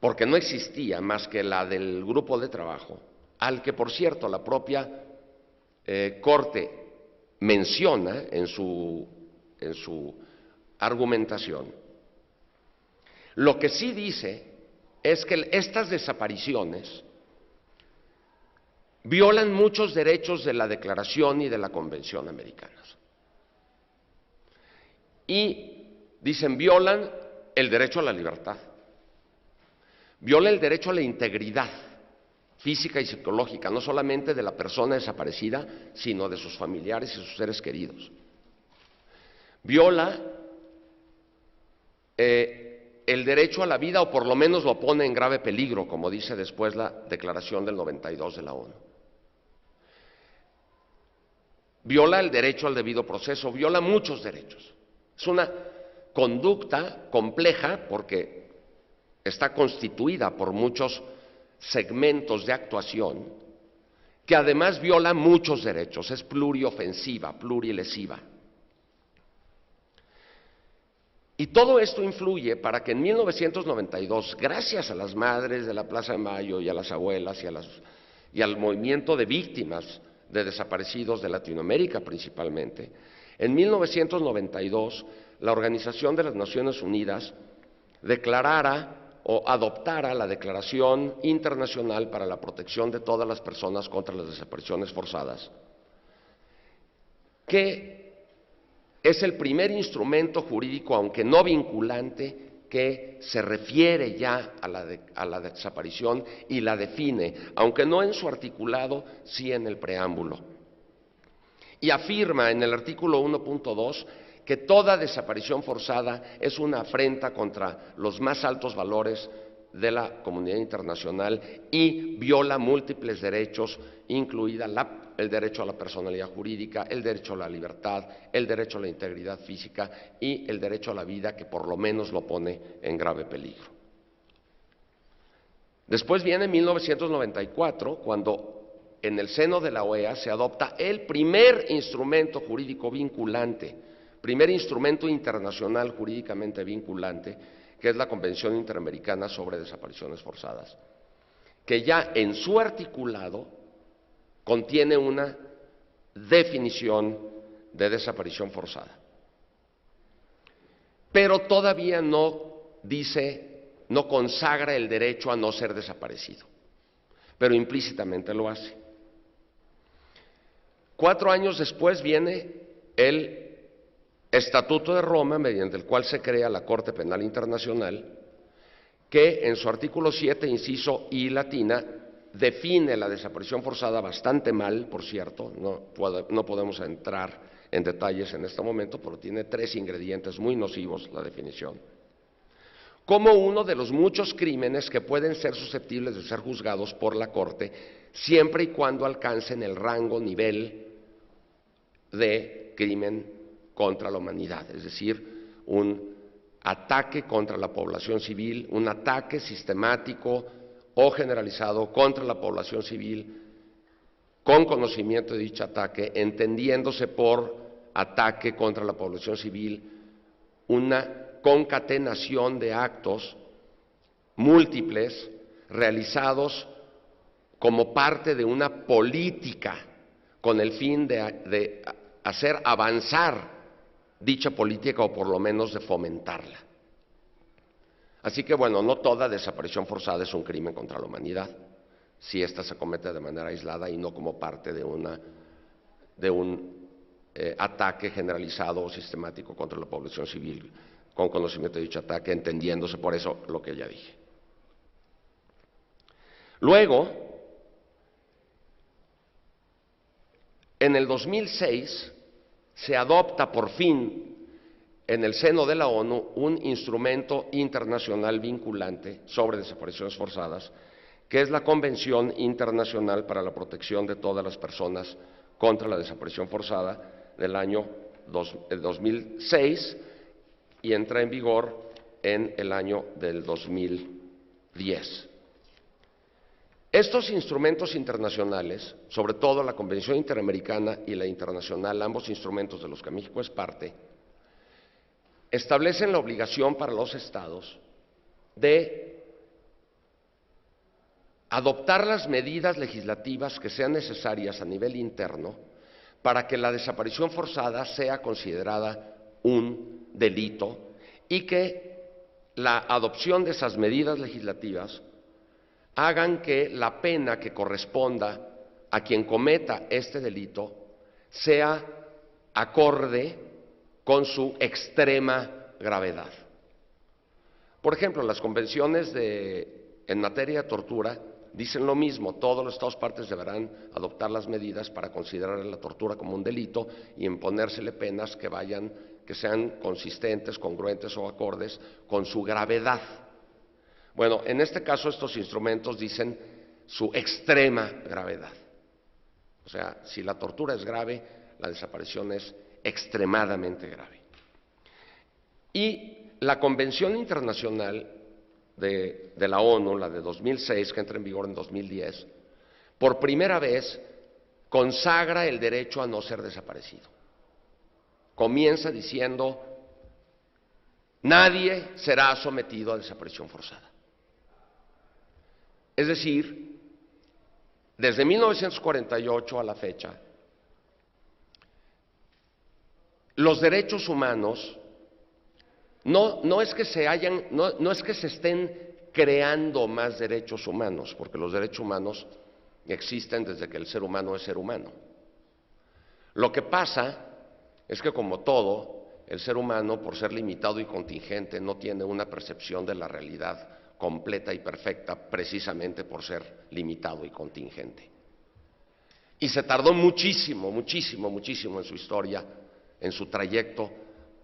porque no existía más que la del grupo de trabajo, al que, por cierto, la propia Corte menciona en su argumentación. Lo que sí dice es que estas desapariciones violan muchos derechos de la Declaración y de la Convención Americanas. Y dicen, violan el derecho a la libertad, viola el derecho a la integridad física y psicológica, no solamente de la persona desaparecida, sino de sus familiares y sus seres queridos. Viola el derecho a la vida, o por lo menos lo pone en grave peligro, como dice después la Declaración del 92 de la ONU. Viola el derecho al debido proceso, viola muchos derechos. Es una conducta compleja porque está constituida por muchos segmentos de actuación que además viola muchos derechos, es pluriofensiva, plurilesiva. Y todo esto influye para que en 1992, gracias a las madres de la Plaza de Mayo y a las abuelas y al movimiento de víctimas de desaparecidos de Latinoamérica principalmente, en 1992 la Organización de las Naciones Unidas declarara o adoptara la Declaración Internacional para la Protección de todas las personas contra las desapariciones forzadas, que es el primer instrumento jurídico, aunque no vinculante, que se refiere ya a la desaparición y la define, aunque no en su articulado, sí en el preámbulo. Y afirma en el artículo 1.2 que toda desaparición forzada es una afrenta contra los más altos valores de la comunidad internacional y viola múltiples derechos, incluida el derecho a la personalidad jurídica, el derecho a la libertad, el derecho a la integridad física y el derecho a la vida, que por lo menos lo pone en grave peligro. Después viene 1994, cuando en el seno de la OEA se adopta el primer instrumento jurídico vinculante, primer instrumento internacional jurídicamente vinculante, que es la Convención Interamericana sobre Desapariciones Forzadas, que ya en su articulado contiene una definición de desaparición forzada. Pero todavía no dice, no consagra el derecho a no ser desaparecido, pero implícitamente lo hace. 4 años después viene el Estatuto de Roma, mediante el cual se crea la Corte Penal Internacional, que en su artículo 7, inciso I latina, define la desaparición forzada bastante mal, por cierto, no podemos entrar en detalles en este momento, pero tiene 3 ingredientes muy nocivos la definición, como uno de los muchos crímenes que pueden ser susceptibles de ser juzgados por la Corte, siempre y cuando alcancen el rango, nivel de crimen contra la humanidad, es decir, un ataque contra la población civil, un ataque sistemático o generalizado contra la población civil, con conocimiento de dicho ataque, entendiéndose por ataque contra la población civil una concatenación de actos múltiples realizados como parte de una política con el fin de hacer avanzar dicha política o por lo menos de fomentarla. Así que bueno, no toda desaparición forzada es un crimen contra la humanidad, si ésta se comete de manera aislada y no como parte de un ataque generalizado o sistemático contra la población civil, con conocimiento de dicho ataque, entendiéndose por eso lo que ya dije. Luego, en el 2006, se adopta por fin en el seno de la ONU un instrumento internacional vinculante sobre desapariciones forzadas, que es la Convención Internacional para la Protección de todas las personas contra la desaparición forzada del año 2006 y entra en vigor en el año del 2010. Estos instrumentos internacionales, sobre todo la Convención Interamericana y la Internacional, ambos instrumentos de los que México es parte, establecen la obligación para los estados de adoptar las medidas legislativas que sean necesarias a nivel interno para que la desaparición forzada sea considerada un delito y que la adopción de esas medidas legislativas hagan que la pena que corresponda a quien cometa este delito sea acorde con su extrema gravedad. Por ejemplo, las convenciones en materia de tortura dicen lo mismo: todos los Estados partes deberán adoptar las medidas para considerar la tortura como un delito y imponérsele penas que sean consistentes, congruentes o acordes con su gravedad. Bueno, en este caso estos instrumentos dicen su extrema gravedad. O sea, si la tortura es grave, la desaparición es extremadamente grave. Y la Convención Internacional de la ONU, la de 2006, que entra en vigor en 2010, por primera vez consagra el derecho a no ser desaparecido. Comienza diciendo: nadie será sometido a desaparición forzada. Es decir, desde 1948 a la fecha, los derechos humanos no es que se estén creando más derechos humanos, porque los derechos humanos existen desde que el ser humano es ser humano. Lo que pasa es que, como todo, el ser humano, por ser limitado y contingente, no tiene una percepción de la realidad completa y perfecta, precisamente por ser limitado y contingente. Y se tardó muchísimo en su historia, en su trayecto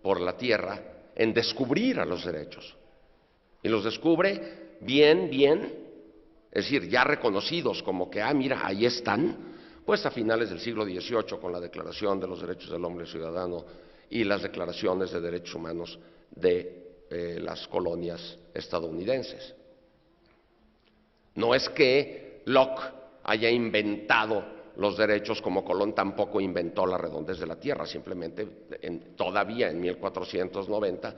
por la Tierra, en descubrir a los derechos. Y los descubre bien, es decir, ya reconocidos como que, mira, ahí están, pues a finales del siglo XVIII, con la Declaración de los Derechos del Hombre y Ciudadano y las declaraciones de derechos humanos de las colonias estadounidenses. No es que Locke haya inventado los derechos, como Colón tampoco inventó la redondez de la Tierra, simplemente todavía en 1490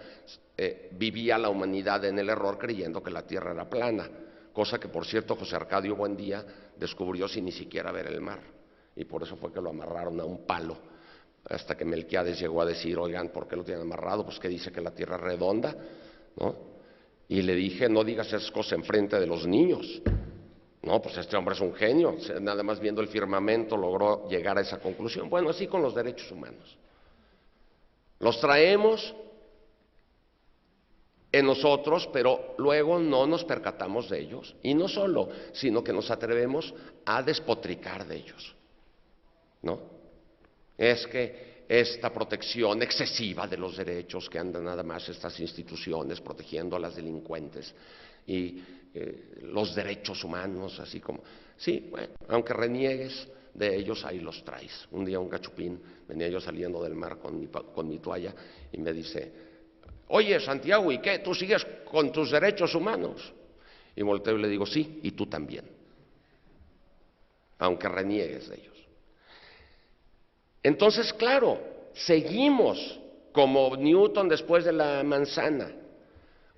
vivía la humanidad en el error creyendo que la Tierra era plana, cosa que, por cierto, José Arcadio Buendía descubrió sin ni siquiera ver el mar, y por eso fue que lo amarraron a un palo, hasta que Melquiades llegó a decir: oigan, ¿por qué lo tienen amarrado? Pues que dice que la Tierra es redonda, ¿no? Y le dije: no digas esas cosas enfrente de los niños. No, pues este hombre es un genio, nada más viendo el firmamento logró llegar a esa conclusión. Bueno, así con los derechos humanos. Los traemos en nosotros, pero luego no nos percatamos de ellos, y no solo, sino que nos atrevemos a despotricar de ellos, ¿no? Es que esta protección excesiva de los derechos que andan nada más estas instituciones protegiendo a las delincuentes y los derechos humanos, así como, sí, bueno, aunque reniegues de ellos, ahí los traes. Un día un cachupín, venía yo saliendo del mar con mi toalla y me dice: oye, Santiago, ¿y qué? ¿Tú sigues con tus derechos humanos? Y volteo y le digo: sí, y tú también, aunque reniegues de ellos. Entonces, claro, seguimos como Newton después de la manzana.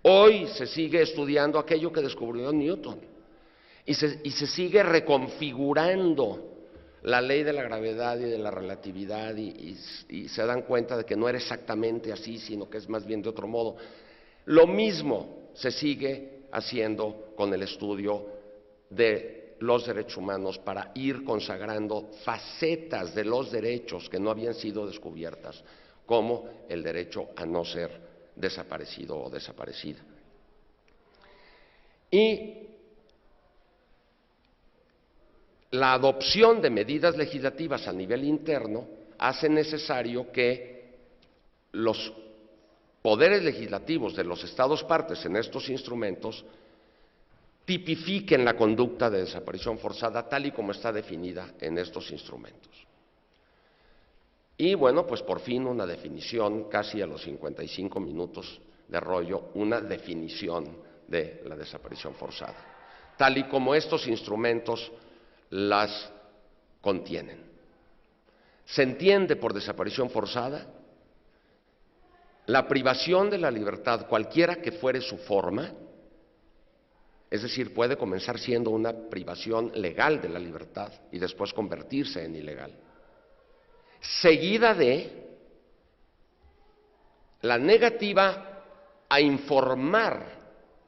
Hoy se sigue estudiando aquello que descubrió Newton. y se sigue reconfigurando la ley de la gravedad y de la relatividad y se dan cuenta de que no era exactamente así, sino que es más bien de otro modo. Lo mismo se sigue haciendo con el estudio de los derechos humanos para ir consagrando facetas de los derechos que no habían sido descubiertas, como el derecho a no ser desaparecido o desaparecida. Y la adopción de medidas legislativas a nivel interno hace necesario que los poderes legislativos de los Estados partes en estos instrumentos tipifiquen la conducta de desaparición forzada tal y como está definida en estos instrumentos. Y bueno, pues por fin una definición, casi a los 55 minutos de rollo, una definición de la desaparición forzada, tal y como estos instrumentos las contienen. Se entiende por desaparición forzada la privación de la libertad, cualquiera que fuere su forma, es decir, puede comenzar siendo una privación legal de la libertad y después convertirse en ilegal, seguida de la negativa a informar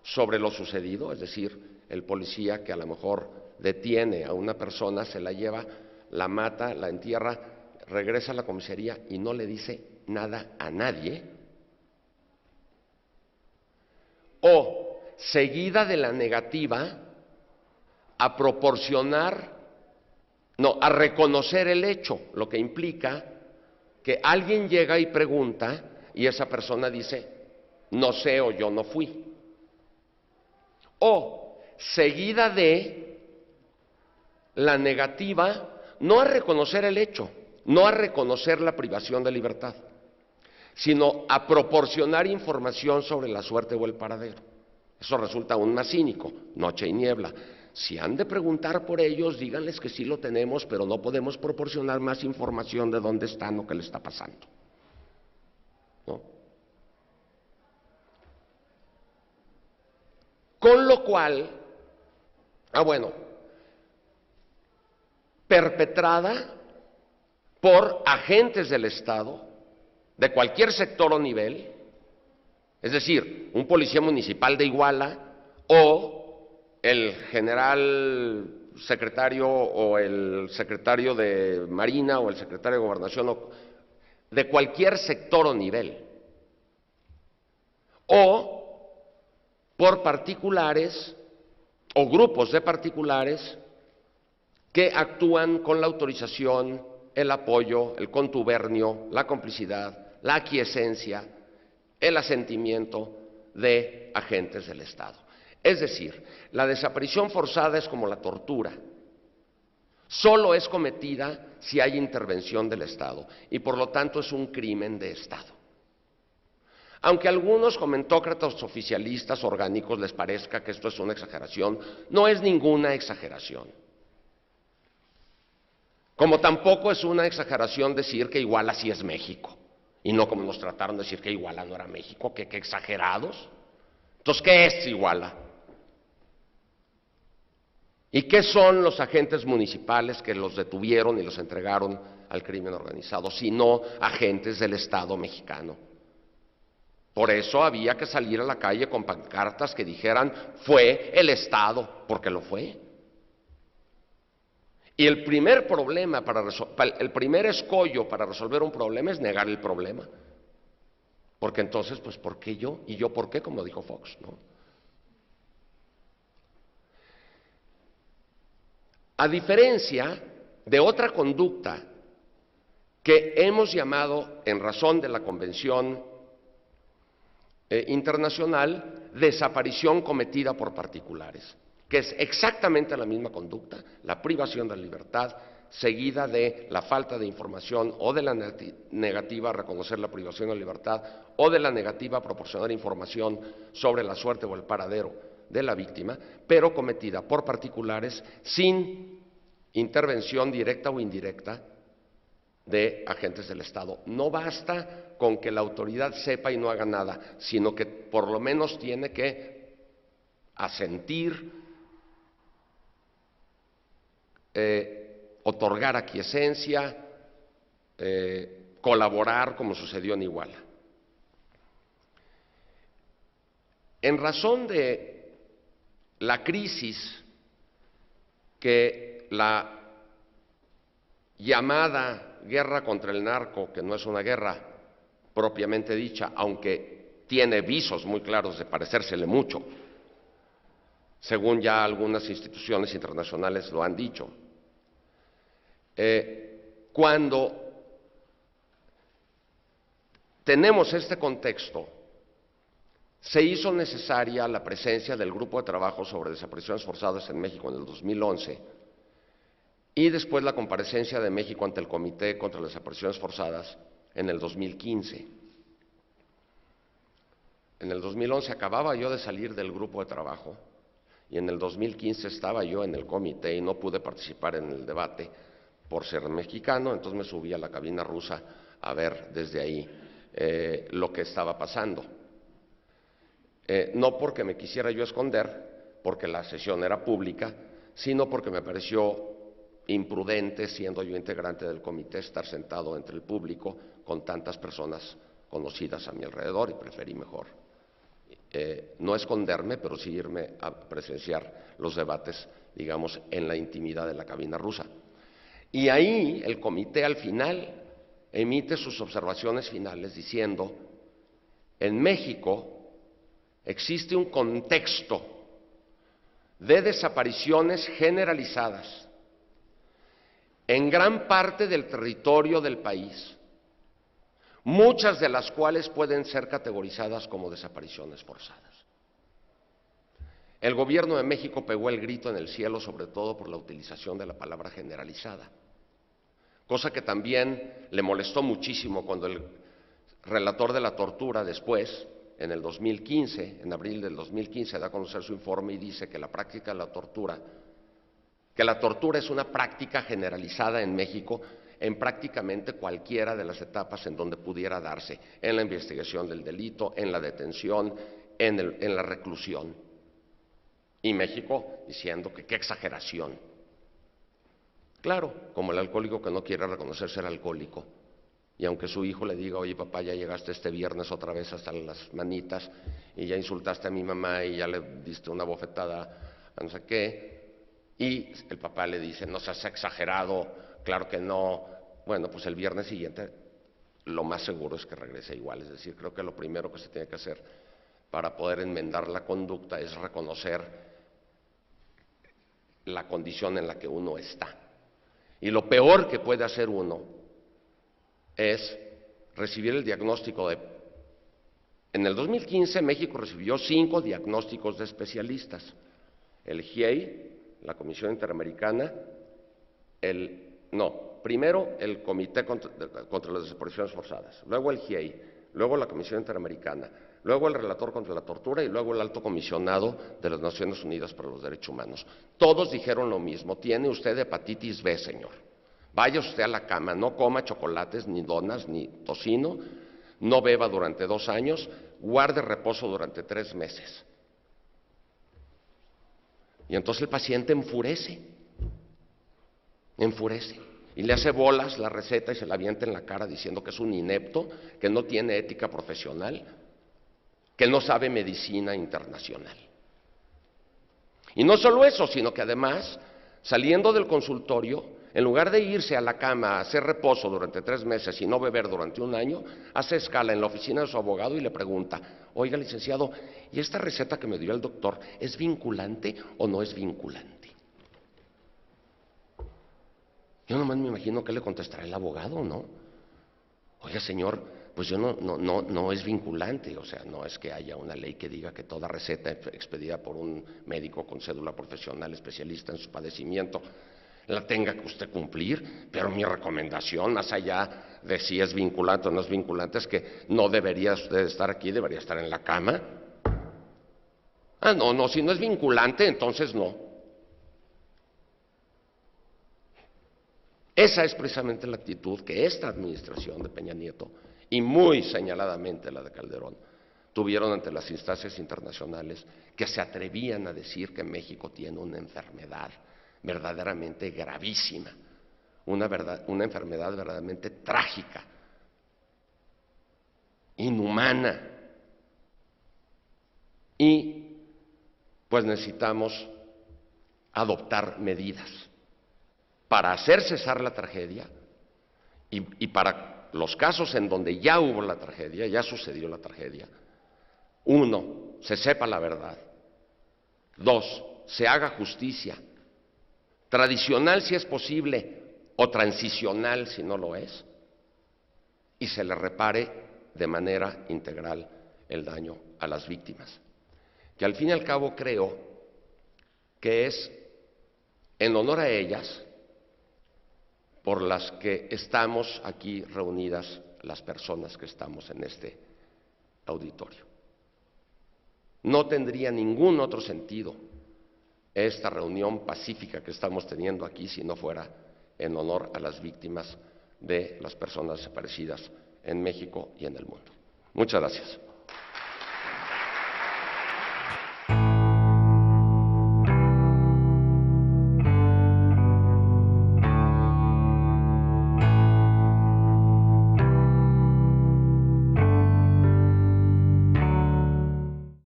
sobre lo sucedido, es decir, el policía que a lo mejor detiene a una persona, se la lleva, la mata, la entierra, regresa a la comisaría y no le dice nada a nadie, o seguida de la negativa a a reconocer el hecho, lo que implica que alguien llega y pregunta y esa persona dice, no sé o yo no fui, o seguida de la negativa no a reconocer el hecho, no a reconocer la privación de libertad, sino a proporcionar información sobre la suerte o el paradero. Eso resulta aún más cínico, noche y niebla. Si han de preguntar por ellos, díganles que sí lo tenemos, pero no podemos proporcionar más información de dónde están o qué le está pasando, ¿no? Con lo cual, perpetrada por agentes del Estado, de cualquier sector o nivel, es decir, un policía municipal de Iguala o el general secretario o el secretario de Marina o el secretario de Gobernación, o de cualquier sector o nivel, o por particulares o grupos de particulares que actúan con la autorización, el apoyo, el contubernio, la complicidad, la aquiescencia, el asentimiento de agentes del Estado. Es decir, la desaparición forzada es como la tortura. Solo es cometida si hay intervención del Estado y por lo tanto es un crimen de Estado. Aunque a algunos comentócratas oficialistas orgánicos les parezca que esto es una exageración, no es ninguna exageración. Como tampoco es una exageración decir que Iguala sí es México, y no como nos trataron de decir que Iguala no era México, que exagerados. Entonces, ¿qué es Iguala? ¿Y qué son los agentes municipales que los detuvieron y los entregaron al crimen organizado, sino agentes del Estado mexicano? Por eso había que salir a la calle con pancartas que dijeran, fue el Estado, porque lo fue. Y el primer problema, el primer escollo para resolver un problema es negar el problema. Porque entonces, pues, ¿por qué yo? ¿Y yo por qué? Como dijo Fox, ¿no? A diferencia de otra conducta que hemos llamado, en razón de la Convención Internacional, desaparición cometida por particulares, que es exactamente la misma conducta, la privación de la libertad, seguida de la falta de información o de la negativa a reconocer la privación de la libertad o de la negativa a proporcionar información sobre la suerte o el paradero de la víctima, pero cometida por particulares sin intervención directa o indirecta de agentes del Estado. No basta con que la autoridad sepa y no haga nada, sino que por lo menos tiene que asentir, otorgar aquiescencia, colaborar como sucedió en Iguala. En razón de la crisis que la llamada guerra contra el narco, que no es una guerra propiamente dicha, aunque tiene visos muy claros de parecérsele mucho, según ya algunas instituciones internacionales lo han dicho, cuando tenemos este contexto, se hizo necesaria la presencia del Grupo de Trabajo sobre Desapariciones Forzadas en México en el 2011 y después la comparecencia de México ante el Comité contra las Desapariciones Forzadas en el 2015. En el 2011 acababa yo de salir del Grupo de Trabajo y en el 2015 estaba yo en el comité y no pude participar en el debate por ser mexicano, entonces me subí a la cabina rusa a ver desde ahí lo que estaba pasando. No porque me quisiera yo esconder, porque la sesión era pública, sino porque me pareció imprudente, siendo yo integrante del comité, estar sentado entre el público con tantas personas conocidas a mi alrededor y preferí mejor no esconderme, pero sí irme a presenciar los debates, digamos, en la intimidad de la cabina rusa. Y ahí el comité al final emite sus observaciones finales diciendo: en México existe un contexto de desapariciones generalizadas en gran parte del territorio del país, muchas de las cuales pueden ser categorizadas como desapariciones forzadas. El gobierno de México pegó el grito en el cielo, sobre todo por la utilización de la palabra generalizada, cosa que también le molestó muchísimo cuando el relator de la tortura después, en el 2015, en abril del 2015, da a conocer su informe y dice que la práctica de la tortura, que la tortura es una práctica generalizada en México en prácticamente cualquiera de las etapas en donde pudiera darse, en la investigación del delito, en la detención, en la reclusión. Y México diciendo que qué exageración. Claro, como el alcohólico que no quiere reconocer ser alcohólico. Y aunque su hijo le diga: oye papá, ya llegaste este viernes otra vez hasta las manitas y ya insultaste a mi mamá y ya le diste una bofetada a no sé qué, y el papá le dice: no seas exagerado, claro que no. Bueno, pues el viernes siguiente lo más seguro es que regrese igual. Es decir, creo que lo primero que se tiene que hacer para poder enmendar la conducta es reconocer la condición en la que uno está. Y lo peor que puede hacer uno es recibir el diagnóstico de... En el 2015 México recibió 5 diagnósticos de especialistas: el GIEI, la Comisión Interamericana, primero el Comité contra las Desapariciones Forzadas, luego el GIEI, luego la Comisión Interamericana, luego el Relator contra la Tortura y luego el Alto Comisionado de las Naciones Unidas para los Derechos Humanos. Todos dijeron lo mismo: tiene usted hepatitis B, señor. Vaya usted a la cama, no coma chocolates, ni donas, ni tocino, no beba durante 2 años, guarde reposo durante 3 meses. Y entonces el paciente enfurece, y le hace bolas la receta y se la avienta en la cara diciendo que es un inepto, que no tiene ética profesional, que no sabe medicina internacional. Y no solo eso, sino que además, saliendo del consultorio, en lugar de irse a la cama a hacer reposo durante 3 meses y no beber durante 1 año, hace escala en la oficina de su abogado y le pregunta: oiga, licenciado, ¿y esta receta que me dio el doctor es vinculante o no es vinculante? Yo nomás me imagino que le contestará el abogado, ¿no? Oiga, señor, pues yo no es vinculante, o sea, no es que haya una ley que diga que toda receta expedida por un médico con cédula profesional especialista en su padecimiento la tenga que usted cumplir, pero mi recomendación, más allá de si es vinculante o no es vinculante, es que no debería usted estar aquí, debería estar en la cama. Ah, no, si no es vinculante, entonces no. Esa es precisamente la actitud que esta administración de Peña Nieto, y muy señaladamente la de Calderón, tuvieron ante las instancias internacionales que se atrevían a decir que México tiene una enfermedad verdaderamente gravísima, una enfermedad verdaderamente trágica, inhumana. Y pues necesitamos adoptar medidas para hacer cesar la tragedia y para los casos en donde ya hubo la tragedia, ya sucedió la tragedia. 1, se sepa la verdad. 2, se haga justicia, tradicional si es posible o transicional si no lo es, y se le repare de manera integral el daño a las víctimas. Que al fin y al cabo creo que es en honor a ellas por las que estamos aquí reunidas las personas que estamos en este auditorio. No tendría ningún otro sentido esta reunión pacífica que estamos teniendo aquí si no fuera en honor a las víctimas de las personas desaparecidas en México y en el mundo. Muchas gracias.